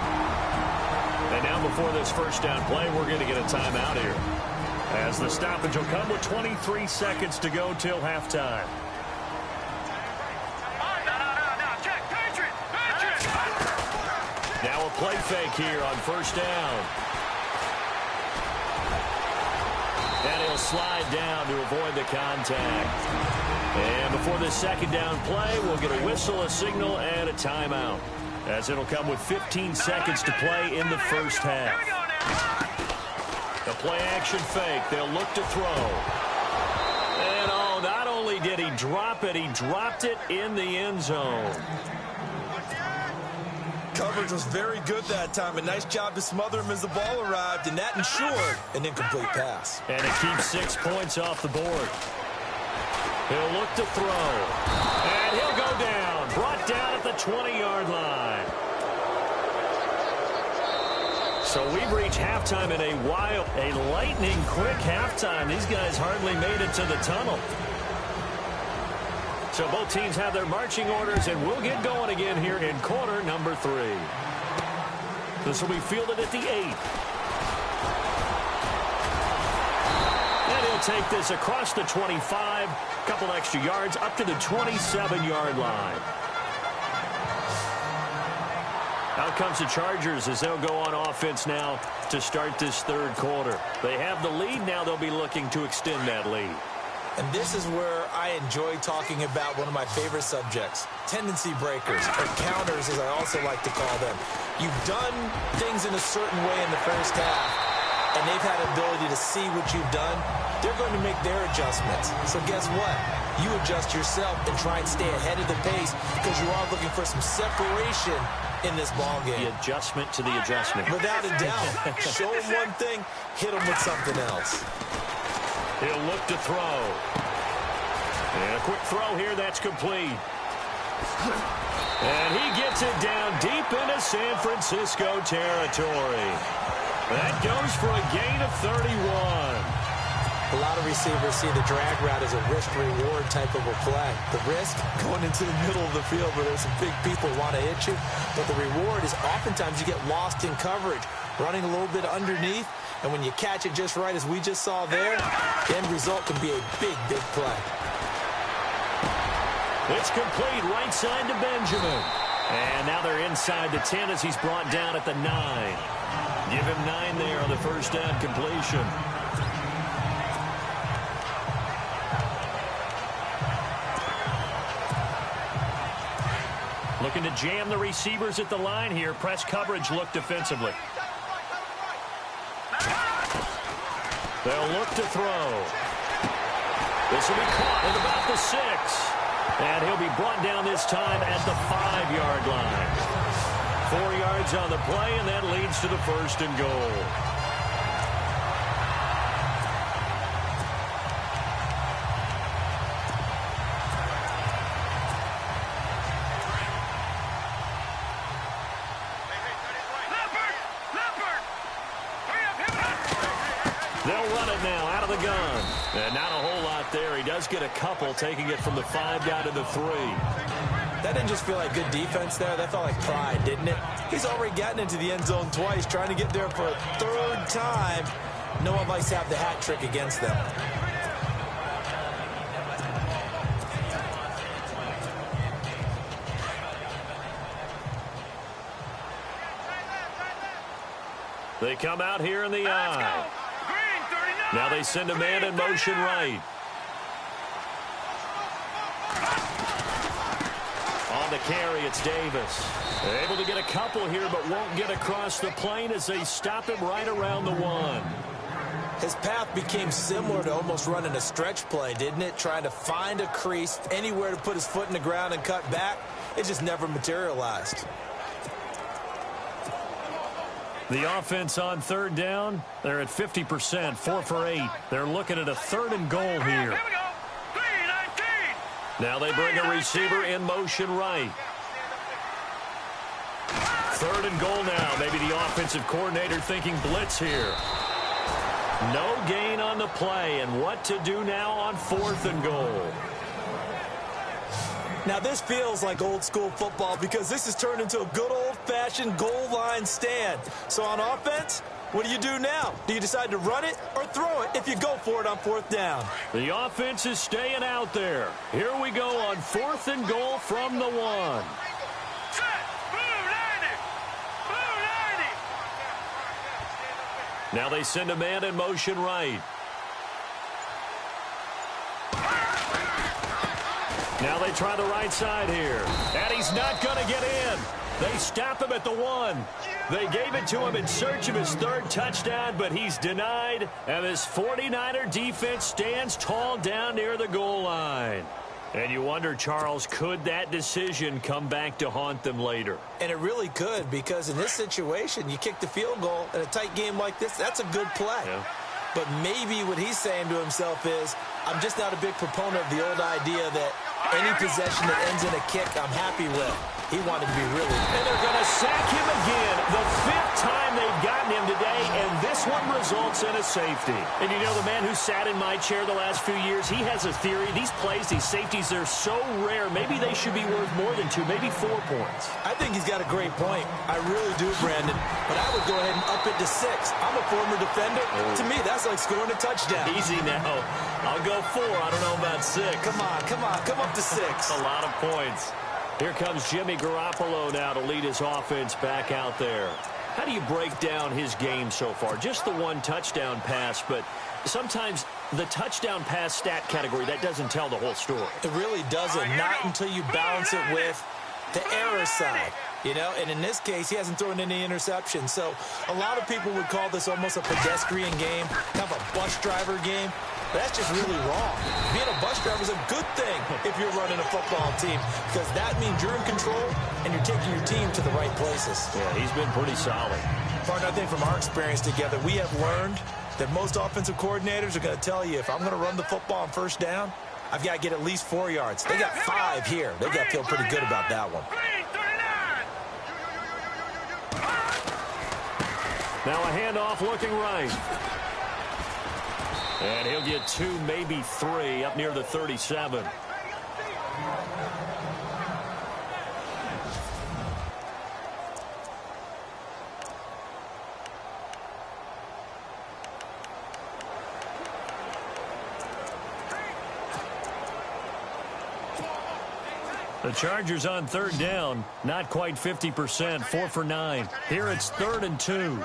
B: And now before this first down play, we're going to get a timeout here, as the stoppage will come with 23 seconds to go till halftime. Now a play fake here on first down. And he'll slide down to avoid the contact. And before this second down play, we'll get a whistle, a signal, and a timeout, as it'll come with 15 seconds to play in the first half. The play action fake. They'll look to throw. And oh, not only did he drop it, he dropped it in the end zone.
C: Coverage was very good that time. A nice job to smother him as the ball arrived, and that ensured an incomplete pass.
B: And it keeps 6 points off the board. He'll look to throw. And he'll go down. Brought down at the 20-yard line. So we've reached halftime in a lightning-quick halftime. These guys hardly made it to the tunnel. So both teams have their marching orders, and we'll get going again here in quarter number 3. This will be fielded at the 8. And he'll take this across the 25, couple extra yards, up to the 27-yard line. Out comes the Chargers as they'll go on offense now to start this third quarter. They have the lead. Now they'll be looking to extend that lead.
C: And this is where I enjoy talking about one of my favorite subjects, tendency breakers, or counters as I also like to call them. You've done things in a certain way in the first half, and they've had ability to see what you've done. They're going to make their adjustments. So guess what? You adjust yourself and try and stay ahead of the pace, because you are looking for some separation in this ball game.
B: The adjustment to the adjustment.
C: Without a doubt. Show them one thing, hit them with something else.
B: He'll look to throw. And a quick throw here, that's complete. And he gets it down deep into San Francisco territory. That goes for a gain of 31.
C: A lot of receivers see the drag route as a risk-reward type of a play. The risk, going into the middle of the field where there's some big people who want to hit you. But the reward is oftentimes you get lost in coverage, running a little bit underneath. And when you catch it just right, as we just saw there, the end result can be a big, big play.
B: It's complete right side to Benjamin. And now they're inside the 10 as he's brought down at the 9. Give him 9 there on the first down completion. Looking to jam the receivers at the line here. Press coverage look defensively. They'll look to throw. This will be caught at about the 6. And he'll be brought down this time at the 5-yard line. 4 yards on the play, and that leads to the first and goal. They'll run it now out of the gun. And not a whole lot there. He does get a couple, taking it from the 5 down to the 3.
C: That didn't just feel like good defense there. That felt like pride, didn't it? He's already gotten into the end zone twice, trying to get there for a 3rd time. No one likes to have the hat trick against them.
B: They come out here in the eye. Now they send a man in motion right. On the carry, it's Davis. They're able to get a couple here, but won't get across the plane as they stop him right around the 1.
C: His path became similar to almost running a stretch play, didn't it? Trying to find a crease, anywhere to put his foot in the ground and cut back. It just never materialized.
B: The offense on third down, they're at 50%, 4 for 8. They're looking at a 3rd and goal here.
D: Here we go. 3-19.
B: Now they bring a receiver in motion right. 3rd and goal now. Maybe the offensive coordinator thinking blitz here. No gain on the play, and what to do now on 4th and goal.
C: Now this feels like old school football because this has turned into a good old-fashioned goal line stand. So on offense, what do you do now? Do you decide to run it or throw it if you go for it on 4th down?
B: The offense is staying out there. Here we go on 4th and goal from the 1.
D: Set. Blue 90. Blue 90.
B: Now they send a man in motion right. Now they try the right side here. And he's not going to get in. They stop him at the 1. They gave it to him in search of his 3rd touchdown, but he's denied. And this 49er defense stands tall down near the goal line. And you wonder, Charles, could that decision come back to haunt them later?
C: And it really could, because in this situation, you kick the field goal in a tight game like this, that's a good play.
B: Yeah.
C: But maybe what he's saying to himself is, I'm just not a big proponent of the old idea that any possession that ends in a kick, I'm happy with. He wanted to be really.
B: And they're going to sack him again. The 5th time they've gotten him today, and this one results in a safety. And you know, the man who sat in my chair the last few years, he has a theory. These plays, these safeties, they're so rare. Maybe they should be worth more than 2, maybe 4 points.
C: I think he's got a great point. I really do, Brandon. But I would go ahead and up it to 6. I'm a former defender. To me, that's like scoring a touchdown.
B: Easy now. I'll go 4. I don't know about 6.
C: Come on. Come up to 6.
B: A lot of points. Here comes Jimmy Garoppolo now to lead his offense back out there. How do you break down his game so far? Just the 1 touchdown pass, but sometimes the touchdown pass stat category, that doesn't tell the whole story.
C: It really doesn't, not until you balance it with the error side. You know, and in this case, he hasn't thrown any interceptions. So a lot of people would call this almost a pedestrian game, kind of a bus driver game. But that's just really wrong. Being a bus driver is a good thing if you're running a football team, because that means you're in control and you're taking your team to the right places.
B: Yeah, he's been pretty solid.
C: Partner, I think from our experience together, we have learned that most offensive coordinators are going to tell you, if I'm going to run the football on 1st down, I've got to get at least 4 yards. They got 5 here. They've got to feel pretty good about that one.
B: Now a handoff looking right. And he'll get 2, maybe 3 up near the 37. The Chargers on 3rd down, not quite 50%, 4 for 9. Here it's 3rd and 2.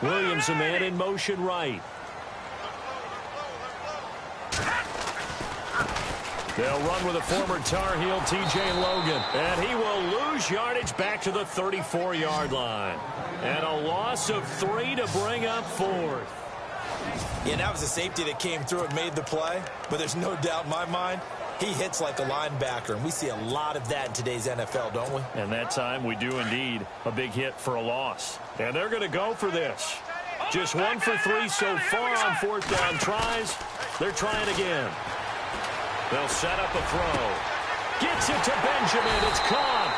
B: Williams, a man in motion right. They'll run with a former Tar Heel, T.J. Logan. And he will lose yardage back to the 34-yard line. And a loss of 3 to bring up 4th.
C: Yeah, that was a safety that came through and made the play. But there's no doubt in my mind, he hits like a linebacker. And we see a lot of that in today's NFL, don't we?
B: And that time we do indeed. A big hit for a loss. And they're going to go for this. Just 1 for 3 so far on 4th down tries. They're trying again. They'll set up a throw. Gets it to Benjamin. It's caught.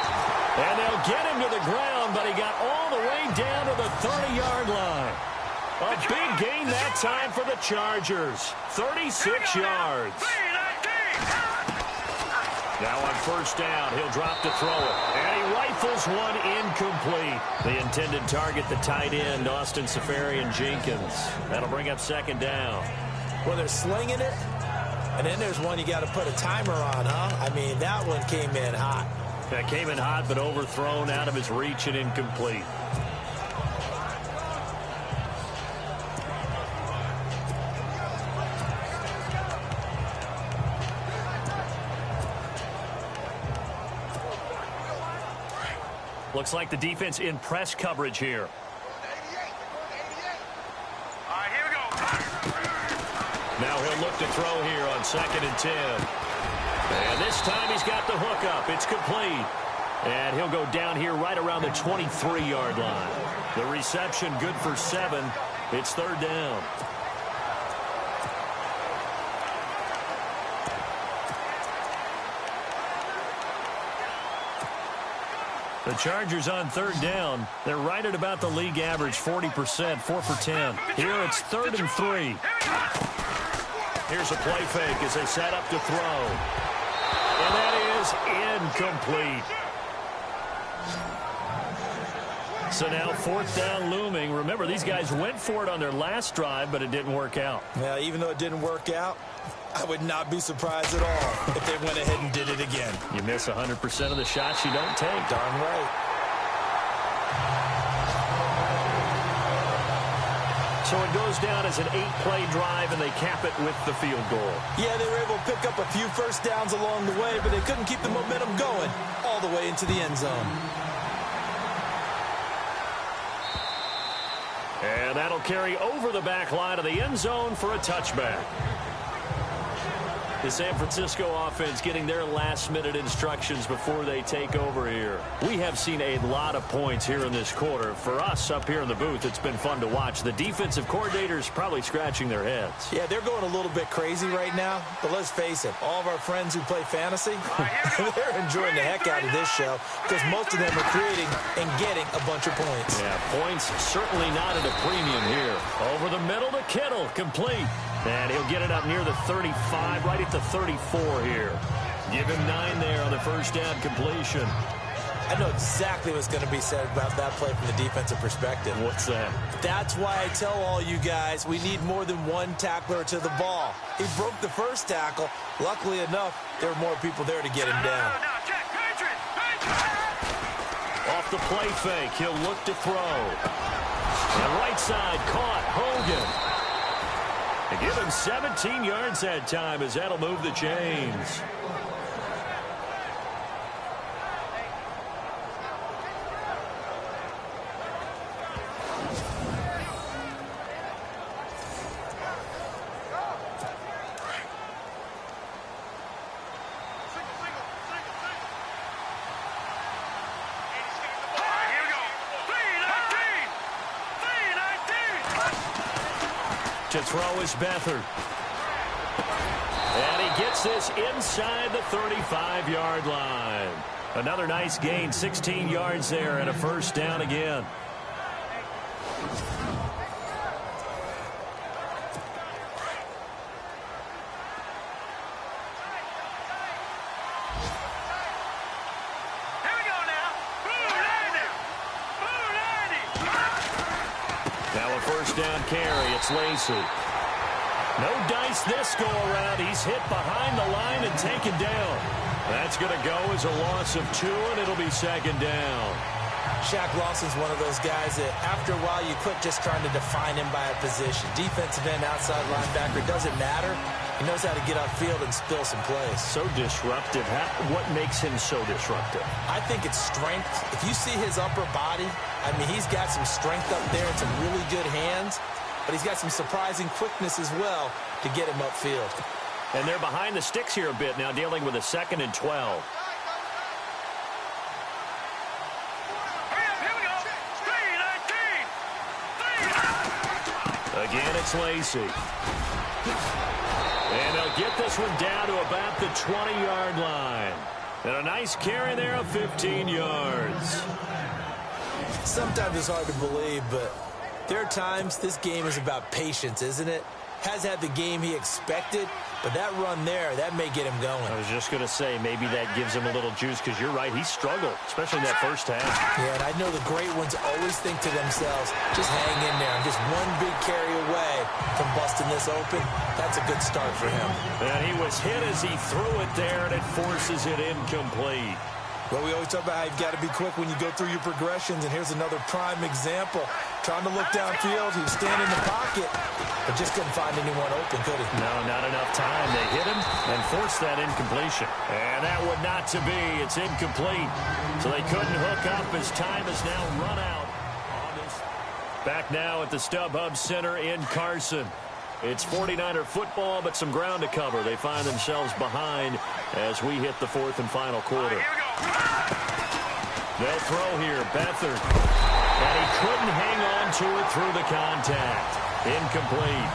B: And they'll get him to the ground, but he got all the way down to the 30-yard line. A big gain that time for the Chargers. 36 yards. Now on 1st down, he'll drop to throw it. And he rifles one incomplete. The intended target, the tight end, Austin Seferian-Jenkins. That'll bring up 2nd down.
C: Well, they're slinging it. And then there's one you got to put a timer on, huh? I mean, that one came in hot.
B: That came in hot, but overthrown out of his reach and incomplete. Looks like the defense in press coverage here.
D: All right, here we go.
B: Now he'll look to throw here on 2nd and 10. And this time he's got the hook up. It's complete. And he'll go down here right around the 23-yard line. The reception good for 7. It's 3rd down. The Chargers on 3rd down. They're right at about the league average, 40%, 4 for 10. Here it's 3rd and 3. Here's a play fake as they set up to throw. And that is incomplete. So now 4th down looming. Remember, these guys went for it on their last drive, but it didn't work out.
C: Yeah, even though it didn't work out, I would not be surprised at all if they went ahead and did it again.
B: You miss 100% of the shots you don't take.
C: Darn right.
B: So it goes down as an 8-play drive, and they cap it with the field goal.
C: Yeah, they were able to pick up a few first downs along the way, but they couldn't keep the momentum going all the way into the end zone.
B: And that'll carry over the back line of the end zone for a touchback. The San Francisco offense getting their last-minute instructions before they take over here. We have seen a lot of points here in this quarter. For us up here in the booth, it's been fun to watch. The defensive coordinators probably scratching their heads.
C: Yeah, they're going a little bit crazy right now, but let's face it, all of our friends who play fantasy, they're enjoying the heck out of this show because most of them are creating and getting a bunch of points.
B: Yeah, points certainly not at a premium here. Over the middle to Kittle, complete. And he'll get it up near the 35, right at the 34 here. Give him 9 there on the first down completion.
C: I know exactly what's going to be said about that play from the defensive perspective.
B: What's that?
C: That's why I tell all you guys we need more than one tackler to the ball. He broke the first tackle. Luckily enough, there were more people there to get him down.
B: Off the play fake, he'll look to throw. And right side caught, Hogan. They give him 17 yards that time as that'll move the chains. To throw is Beathard. And he gets this inside the 35-yard line. Another nice gain, 16 yards there, and a first down again. Now a first down carry. It's Lacy. No dice this go around. He's hit behind the line and taken down. That's going to go as a loss of 2, and it'll be second down.
C: Shaq Lawson's one of those guys that after a while you quit just trying to define him by a position. Defensive end, outside linebacker, doesn't matter. He knows how to get upfield and spill some plays.
B: So disruptive. What makes him so disruptive?
C: I think it's strength. If you see his upper body, I mean, he's got some strength up there and some really good hands, but he's got some surprising quickness as well to get him upfield.
B: And they're behind the sticks here a bit now, dealing with a 2nd and 12. Again, it's Lacy. And they'll get this one down to about the 20-yard line. And a nice carry there of 15 yards.
C: Sometimes it's hard to believe, but there are times this game is about patience, isn't it? Has had the game he expected, but that run there, that may get him going.
B: I was just going to say, maybe that gives him a little juice, because you're right, he struggled, especially in that first half.
C: Yeah, and I know the great ones always think to themselves, just hang in there. I'm just one big carry away from busting this open. That's a good start for him.
B: And he was hit as he threw it there, and it forces it incomplete.
C: Well, we always talk about how you've got to be quick when you go through your progressions, and here's another prime example. Trying to look downfield, he was standing in the pocket, but just couldn't find anyone open, could he?
B: No, not enough time. They hit him and forced that incompletion. And that would not to be. It's incomplete. So they couldn't hook up as time is now run out. Back now at the StubHub Center in Carson. It's 49er football, but some ground to cover. They find themselves behind as we hit the fourth and final quarter. They'll throw here. Beathard. And he couldn't hang on to it through the contact. Incomplete.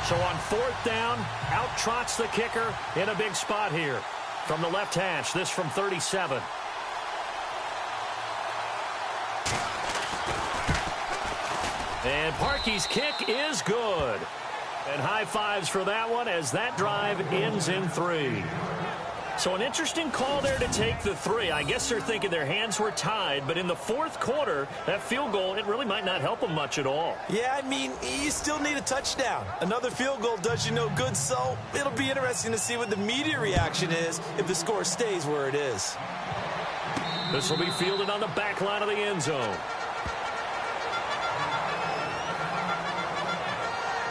B: So on fourth down, out trots the kicker in a big spot here. From the left hash, this from 37. And Parkey's kick is good. And high fives for that one as that drive ends in 3. So an interesting call there to take the 3. I guess they're thinking their hands were tied, but in the fourth quarter, that field goal, it really might not help them much at all.
C: Yeah, I mean, you still need a touchdown. Another field goal does you no good, so it'll be interesting to see what the media reaction is if the score stays where it is.
B: This will be fielded on the back line of the end zone.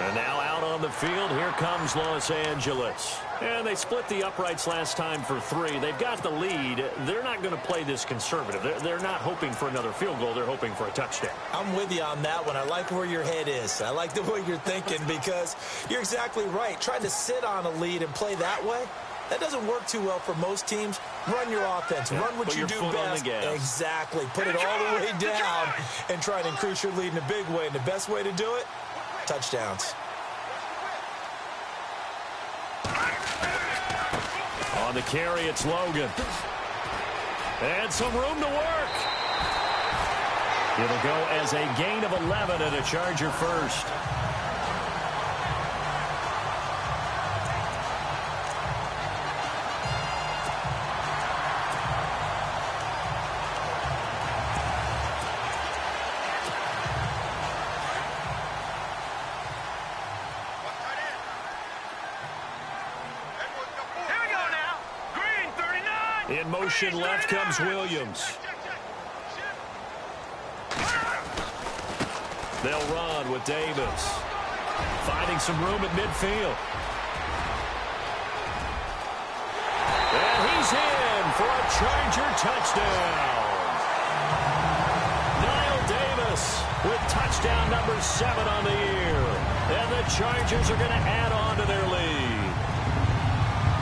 B: And now out on the field, here comes Los Angeles. And they split the uprights last time for 3. They've got the lead. They're not going to play this conservative. They're not hoping for another field goal. They're hoping for a touchdown.
C: I'm with you on that one. I like where your head is. I like the way you're thinking because you're exactly right. Trying to sit on a lead and play that way, that doesn't work too well for most teams. Run your offense.
B: Yeah,
C: run what you do best. Exactly. Put it all the way down and try to increase your lead in a big way. And the best way to do it, touchdowns.
B: On the carry, it's Logan. And some room to work. It'll go as a gain of 11 and a Charger first. In motion left comes Williams. They'll run with Davis. Finding some room at midfield. And he's in for a Charger touchdown. Niall Davis with touchdown number 7 on the year. And the Chargers are going to add on to their lead.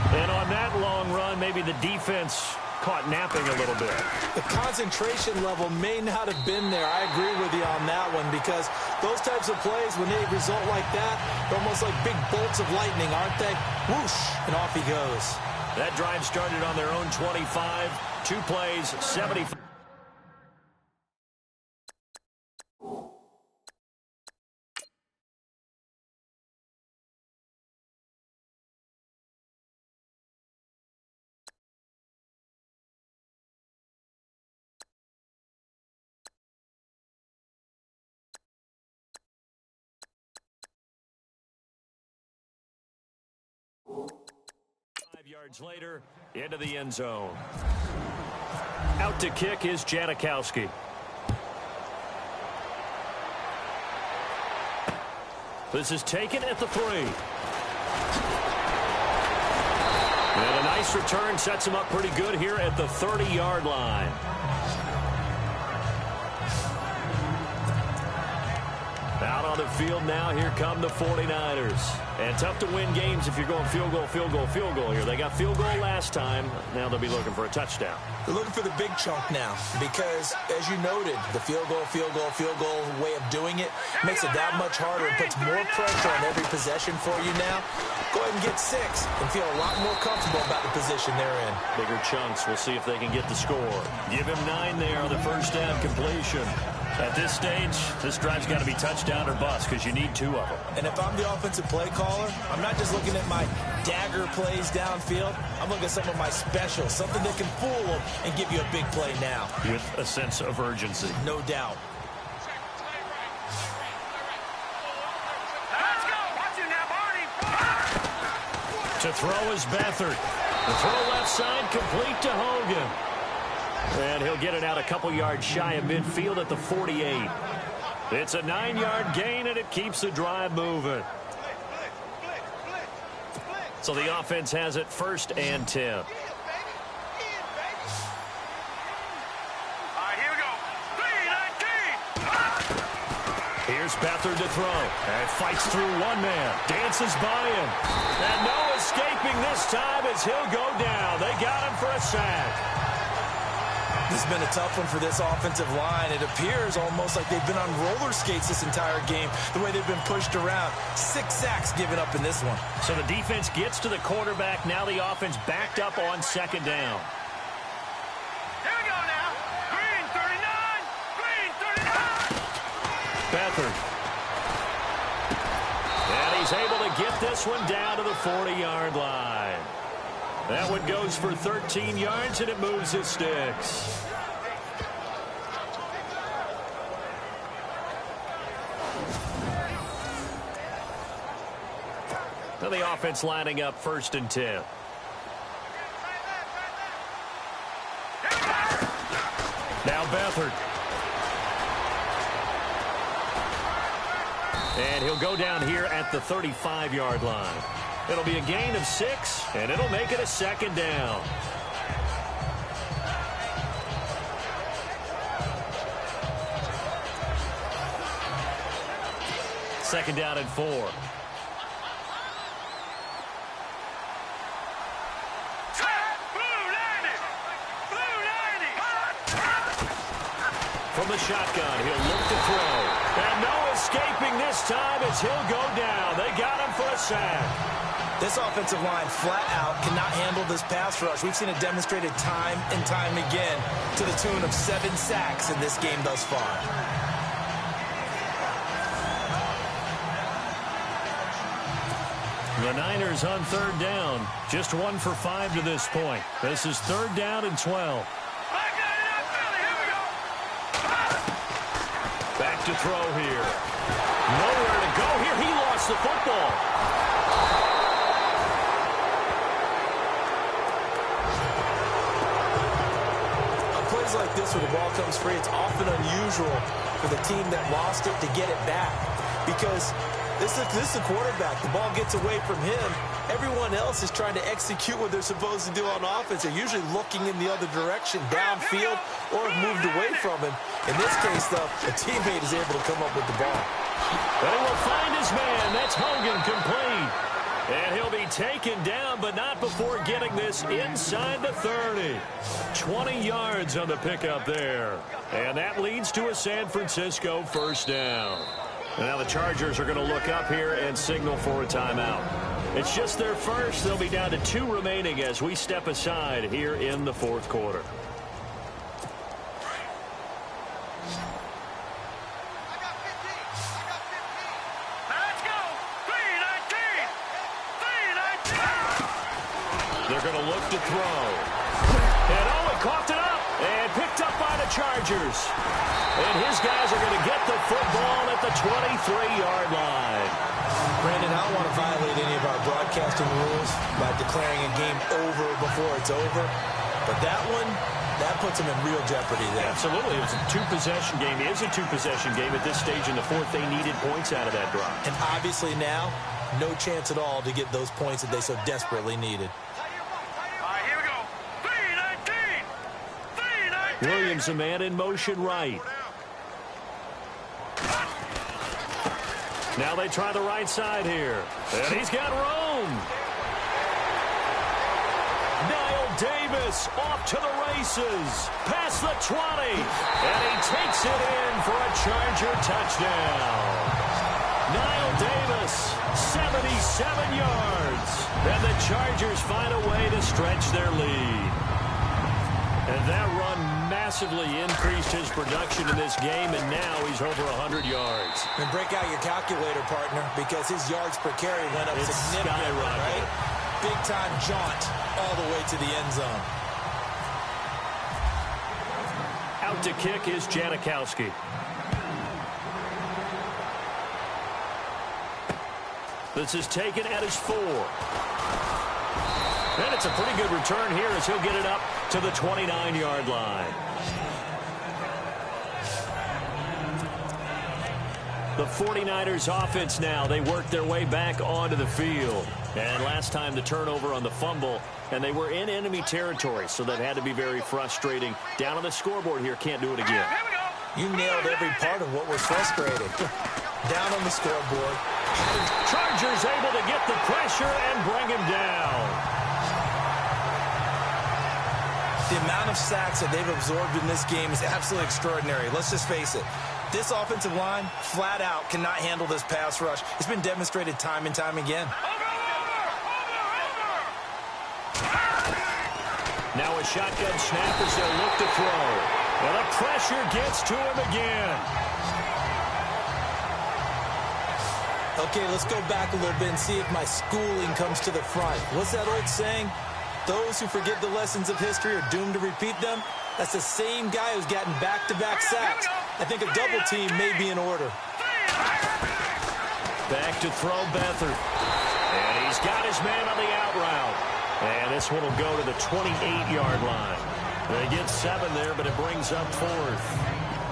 B: And on that long run, maybe the defense caught napping a little bit.
C: The concentration level may not have been there. I agree with you on that one because those types of plays, when they result like that, they're almost like big bolts of lightning, aren't they? Whoosh, and off he goes.
B: That drive started on their own 25. 2 plays, 75. Yards later, into the end zone. Out to kick is Janikowski. This is taken at the 3. And a nice return sets him up pretty good here at the 30-yard line. Out on the field now, here come the 49ers. And tough to win games if you're going field goal, field goal, field goal here. They got field goal last time. Now they'll be looking for a touchdown.
C: They're looking for the big chunk now because, as you noted, the field goal way of doing it makes it that much harder and puts more pressure on every possession for you now. Go ahead and get 6 and feel a lot more comfortable about the position they're in.
B: Bigger chunks. We'll see if they can get the score. Give him 9 there on the first down completion. At this stage, this drive's got to be touchdown or bust because you need 2 of them.
C: And if I'm the offensive play caller, I'm not just looking at my dagger plays downfield. I'm looking at some of my specials, something that can fool them and give you a big play now.
B: With a sense of urgency.
C: No doubt.
D: Let's go. Watch it now, Barney.
B: To throw is Beathard. The throw left side, complete to Hogan. And he'll get it out a couple yards shy of midfield at the 48. It's a 9-yard gain, and it keeps the drive moving. So the offense has it 1st and 10.
D: All right, here we go. 3-19.
B: Here's Beathard to throw. And fights through one man. Dances by him. And no escaping this time as he'll go down. They got him for a sack.
C: This has been a tough one for this offensive line. It appears almost like they've been on roller skates this entire game, the way they've been pushed around. 6 sacks given up in this one.
B: So the defense gets to the quarterback. Now the offense backed up on 2nd down.
D: Here we go now. Green 39. Green 39.
B: Beathard. And he's able to get this one down to the 40-yard line. That one goes for 13 yards, and it moves the sticks. Now the offense lining up 1st and 10. Now Beathard. And he'll go down here at the 35-yard line. It'll be a gain of 6, and it'll make it a 2nd down. Second down and 4.
D: Blue 90. Blue 90.
B: From the shotgun, he'll look to throw. And no escaping this time as he'll go down. They got him for a sack.
C: This offensive line flat out cannot handle this pass rush. We've seen it demonstrated time and time again to the tune of 7 sacks in this game thus far.
B: The Niners on 3rd down. Just 1 for 5 to this point. This is 3rd down and 12.
D: I got it up, Philly. Here we go.
B: Back to throw here. Nowhere to go here. He lost the football.
C: Like this where the ball comes free, it's often unusual for the team that lost it to get it back because this is a quarterback. The ball gets away from him. Everyone else is trying to execute what they're supposed to do on offense. They're usually looking in the other direction, downfield, or have moved away from him. In this case, though, a teammate is able to come up with the ball.
B: They will find his man. That's Hogan, complete. And he'll be taken down, but not before getting this inside the 30. 20 yards on the pickup there. And that leads to a San Francisco 1st down. Now the Chargers are going to look up here and signal for a timeout. It's just their first. They'll be down to 2 remaining as we step aside here in the 4th quarter. They're going to look to throw. And Owen coughed it up and picked up by the Chargers. And his guys are going to get the football at the 23-yard line.
C: Brandon, I don't want to violate any of our broadcasting rules by declaring a game over before it's over. But that one, that puts them in real jeopardy there.
B: Absolutely. It was a 2-possession game. It is a 2-possession game at this stage in the 4th. They needed points out of that drive.
C: And obviously now, no chance at all to get those points that they so desperately needed.
B: Williams, a man in motion right. Now they try the right side here. And he's got room. Niall Davis off to the races. Past the 20. And he takes it in for a Charger touchdown. Niall Davis, 77 yards. And the Chargers find a way to stretch their lead. And that run massively increased his production in this game, and now he's over 100 yards.
C: And break out your calculator, partner, because his yards per carry went up significantly, right? Big-time jaunt all the way to the end zone.
B: Out to kick is Janikowski. This is taken at his 4. And it's a pretty good return here as he'll get it up to the 29-yard line. The 49ers offense now, they work their way back onto the field. And last time the turnover on the fumble, and they were in enemy territory, so that had to be very frustrating. Down on the scoreboard here, can't do it again.
C: You nailed every part of what was frustrating. Down on the scoreboard.
B: Chargers able to get the pressure and bring him down.
C: The amount of sacks that they've absorbed in this game is absolutely extraordinary. Let's just face it. This offensive line, flat out, cannot handle this pass rush. It's been demonstrated time and time again.
B: Now a shotgun snap as they'll look to throw. And the pressure gets to him again.
C: Okay, let's go back a little bit and see if my schooling comes to the front. What's that old saying? Those who forget the lessons of history are doomed to repeat them. That's the same guy who's gotten back-to-back sacks. I think a double team may be in order.
B: Back to throw Beathard. And he's got his man on the out route. And this one will go to the 28-yard line. They get 7 there, but it brings up 4th.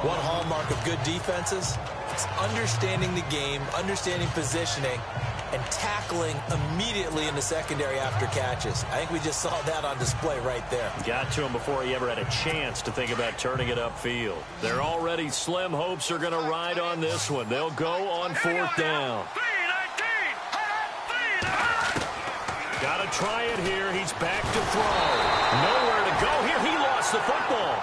C: One hallmark of good defenses is understanding the game, understanding positioning, and tackling immediately in the secondary after catches. I think we just saw that on display right there.
B: Got to him before he ever had a chance to think about turning it upfield. Their already slim hopes are going to ride on this one. They'll go on 4th down. Got to try it here. He's back to throw. Nowhere to go here. He lost the football.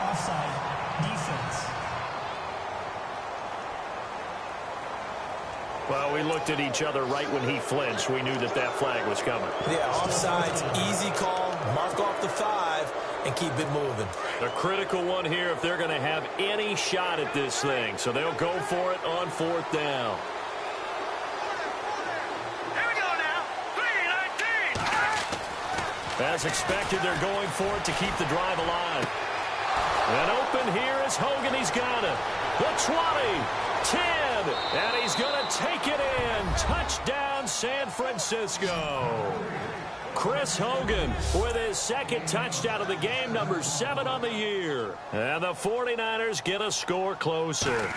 E: Offside, defense.
B: Well, we looked at each other right when he flinched. We knew that that flag was coming.
C: Yeah, offsides, easy call. Mark off the 5 and keep it moving.
B: The critical one here if they're going to have any shot at this thing. So they'll go for it on 4th down. As expected, they're going for it to keep the drive alive. And open here is Hogan. He's got it. The 20, 10, and he's going to take it in. Touchdown, San Francisco. Chris Hogan with his 2nd touchdown of the game, number 7 on the year. And the 49ers get a score closer.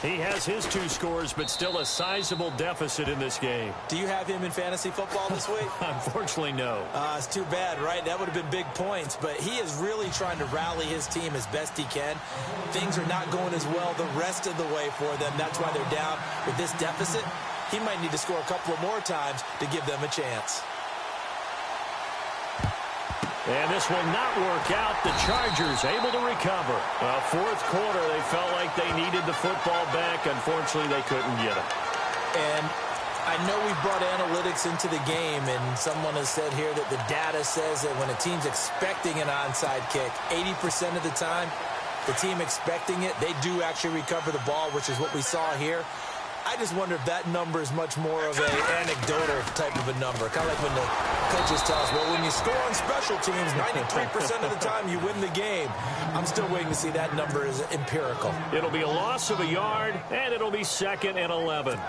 B: He has his 2 scores, but still a sizable deficit in this game.
C: Do you have him in fantasy football this week?
B: Unfortunately, no.
C: It's too bad, right? That would have been big points, but he is really trying to rally his team as best he can. Things are not going as well the rest of the way for them. That's why they're down with this deficit. He might need to score a couple of more times to give them a chance.
B: And this will not work out. The Chargers able to recover. Well, 4th quarter, they felt like they needed the football back. Unfortunately, they couldn't get it.
C: And I know we brought analytics into the game, and someone has said here that the data says that when a team's expecting an onside kick, 80% of the time, the team expecting it, they do actually recover the ball, which is what we saw here. I just wonder if that number is much more of an anecdotal type of a number. Kind of like when the coaches tell us, well, when you score on special teams, 93% of the time you win the game. I'm still waiting to see that number is empirical.
B: It'll be a loss of a yard, and it'll be 2nd and 11.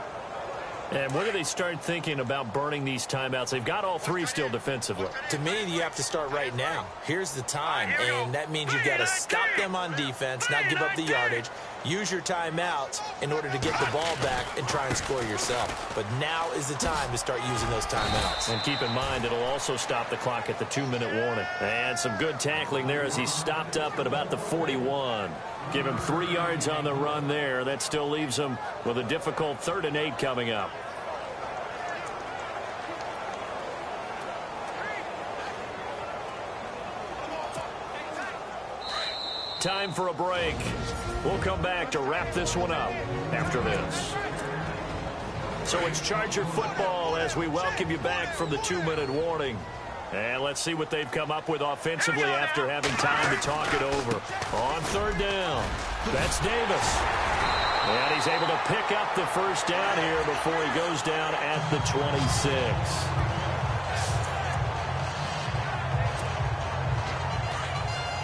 B: And when do they start thinking about burning these timeouts? They've got all 3 still defensively.
C: To me, you have to start right now. Here's the time, and that means you've got to stop them on defense, not give up the yardage, use your timeouts in order to get the ball back and try and score yourself. But now is the time to start using those timeouts.
B: And keep in mind, it'll also stop the clock at the 2-minute warning. And some good tackling there as he stopped up at about the 41. Give him 3 yards on the run there. That still leaves him with a difficult 3rd and 8 coming up. Time for a break. We'll come back to wrap this one up after this. So it's Charger football as we welcome you back from the 2-minute warning. And let's see what they've come up with offensively after having time to talk it over. On third down, that's Davis. And he's able to pick up the first down here before he goes down at the 26.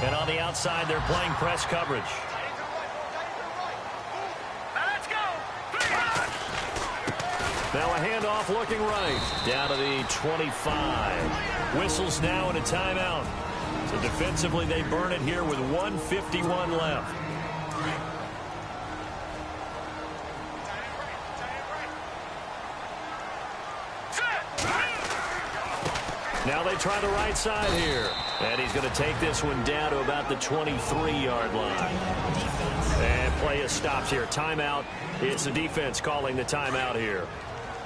B: And on the outside, they're playing press coverage. Now a handoff looking right. Down to the 25. Whistles now and a timeout. So defensively, they burn it here with 1:51 left. Now they try the right side here. And he's going to take this one down to about the 23-yard line. And play stops here. Timeout. It's the defense calling the timeout here.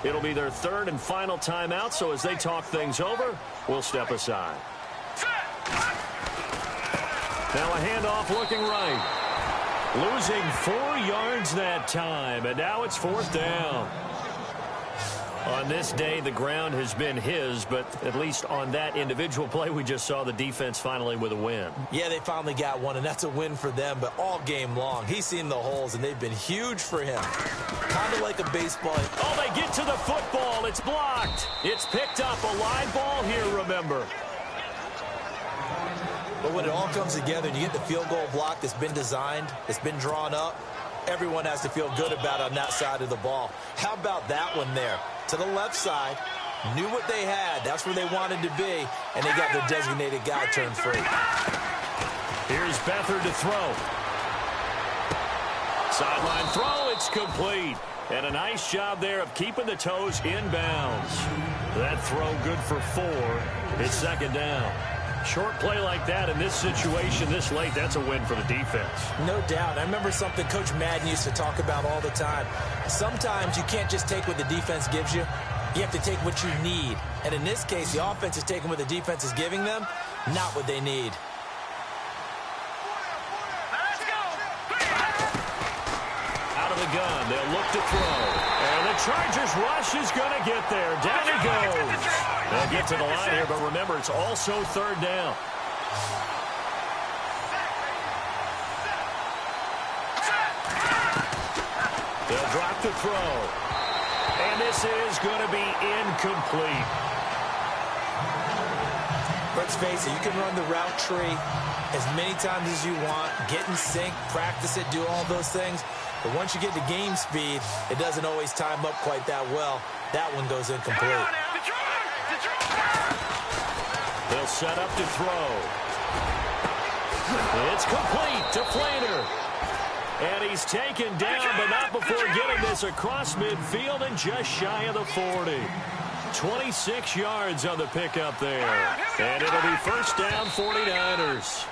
B: It'll be their third and final timeout, so as they talk things over, we'll step aside. Now a handoff looking right. Losing 4 yards that time, and now it's fourth down. On this day, the ground has been his, but at least on that individual play, we just saw the defense finally with a win. Yeah, they finally got one, and that's a win for them, but all game long, he's seen the holes, and they've been huge for him. Kind of like a baseball. Oh, they get to the football. It's blocked. It's picked up. A live ball here, remember. But when it all comes together and you get the field goal block that's been designed, that's been drawn up, everyone has to feel good about it on that side of the ball. How about that one there? To the left side, knew what they had. That's where they wanted to be, and they got their designated guy turned free. Here's Beathard to throw. Sideline throw, it's complete. And a nice job there of keeping the toes inbounds. That throw good for 4. It's second down. Short play like that in this situation this late, that's a win for the defense. No doubt. I remember something Coach Madden used to talk about all the time. Sometimes you can't just take what the defense gives you. You have to take what you need. And in this case, the offense is taking what the defense is giving them, not what they need. Out of the gun, they'll look to throw. And the Chargers rush is going to get there. Down he goes. They'll get to the line here, but remember, it's also third down. They'll drop to throw. And this is going to be incomplete. Let's face it, you can run the route tree as many times as you want, get in sync, practice it, do all those things. But once you get to game speed, it doesn't always time up quite that well. That one goes incomplete. They'll set up to throw. It's complete to Flainer. And he's taken down, but not before getting this across midfield and just shy of the 40. 26 yards on the pickup there. And it'll be first down 49ers.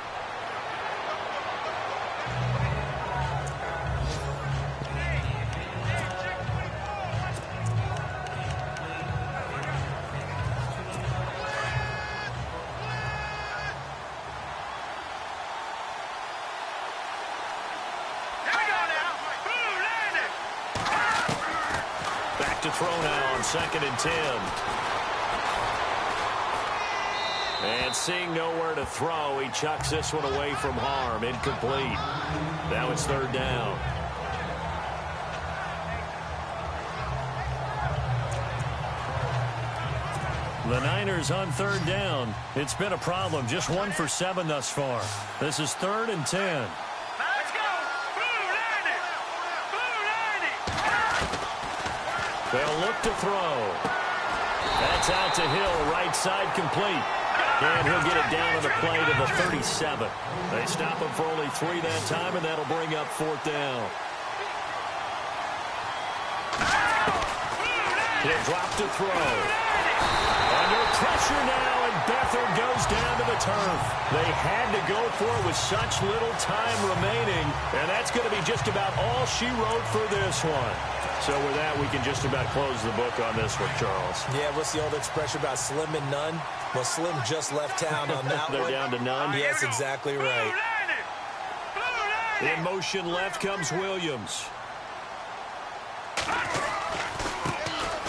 B: To throw now on 2nd and 10. And seeing nowhere to throw, he chucks this one away from harm. Incomplete. Now it's third down. The Niners on third down. It's been a problem. Just 1 for 7 thus far. This is 3rd and 10. They'll look to throw. That's out to Hill, right side complete. And he'll get it down on the play to the 37. They stop him for only 3 that time, and that'll bring up 4th down. He'll drop to throw. Under pressure now, and Beathard goes down to the turf. They had to go for it with such little time remaining, and that's going to be just about all she wrote for this one. So with that, we can just about close the book on this one, Charles. Yeah, what's the old expression about slim and none? Well, Slim just left town on that one. They're down to none? Yes, exactly right. In motion left comes Williams.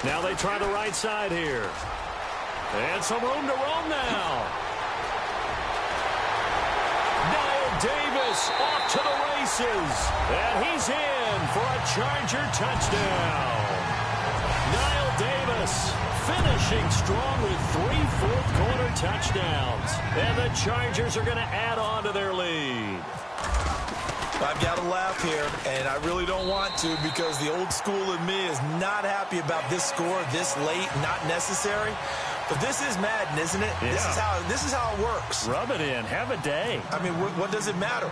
B: Now they try the right side here. And some room to roam now. Davis off to the races. And he's in for a Charger touchdown. Niall Davis finishing strong with 3 fourth-quarter touchdowns. And the Chargers are going to add on to their lead.
C: I've got to laugh here, and I really don't want to because the old school in me is not happy about this score this late, not necessary. But this is Madden, isn't it?
B: Yeah.
C: This is how it works.
B: Rub it in. Have a day.
C: I mean, what does it matter?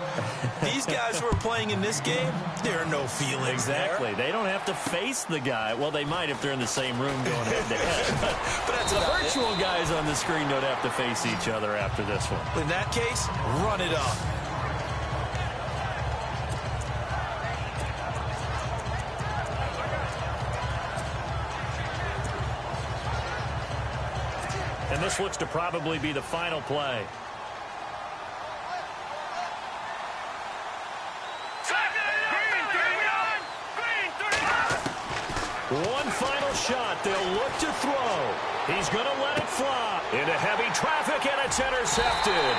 C: These guys who are playing in this game, there are no feelings
B: Exactly.
C: there.
B: They don't have to face the guy. Well, they might if they're in the same room going head-to-head.
C: But that's
B: the
C: about
B: virtual guys on the screen don't have to face each other after this one.
C: In that case, run it up.
B: And this looks to probably be the final play. One final shot. They'll look to throw. He's going to let it fly. Into heavy traffic, and it's intercepted.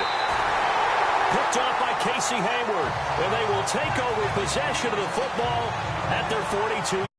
B: Picked off by Casey Hayward. And they will take over possession of the football at their 42.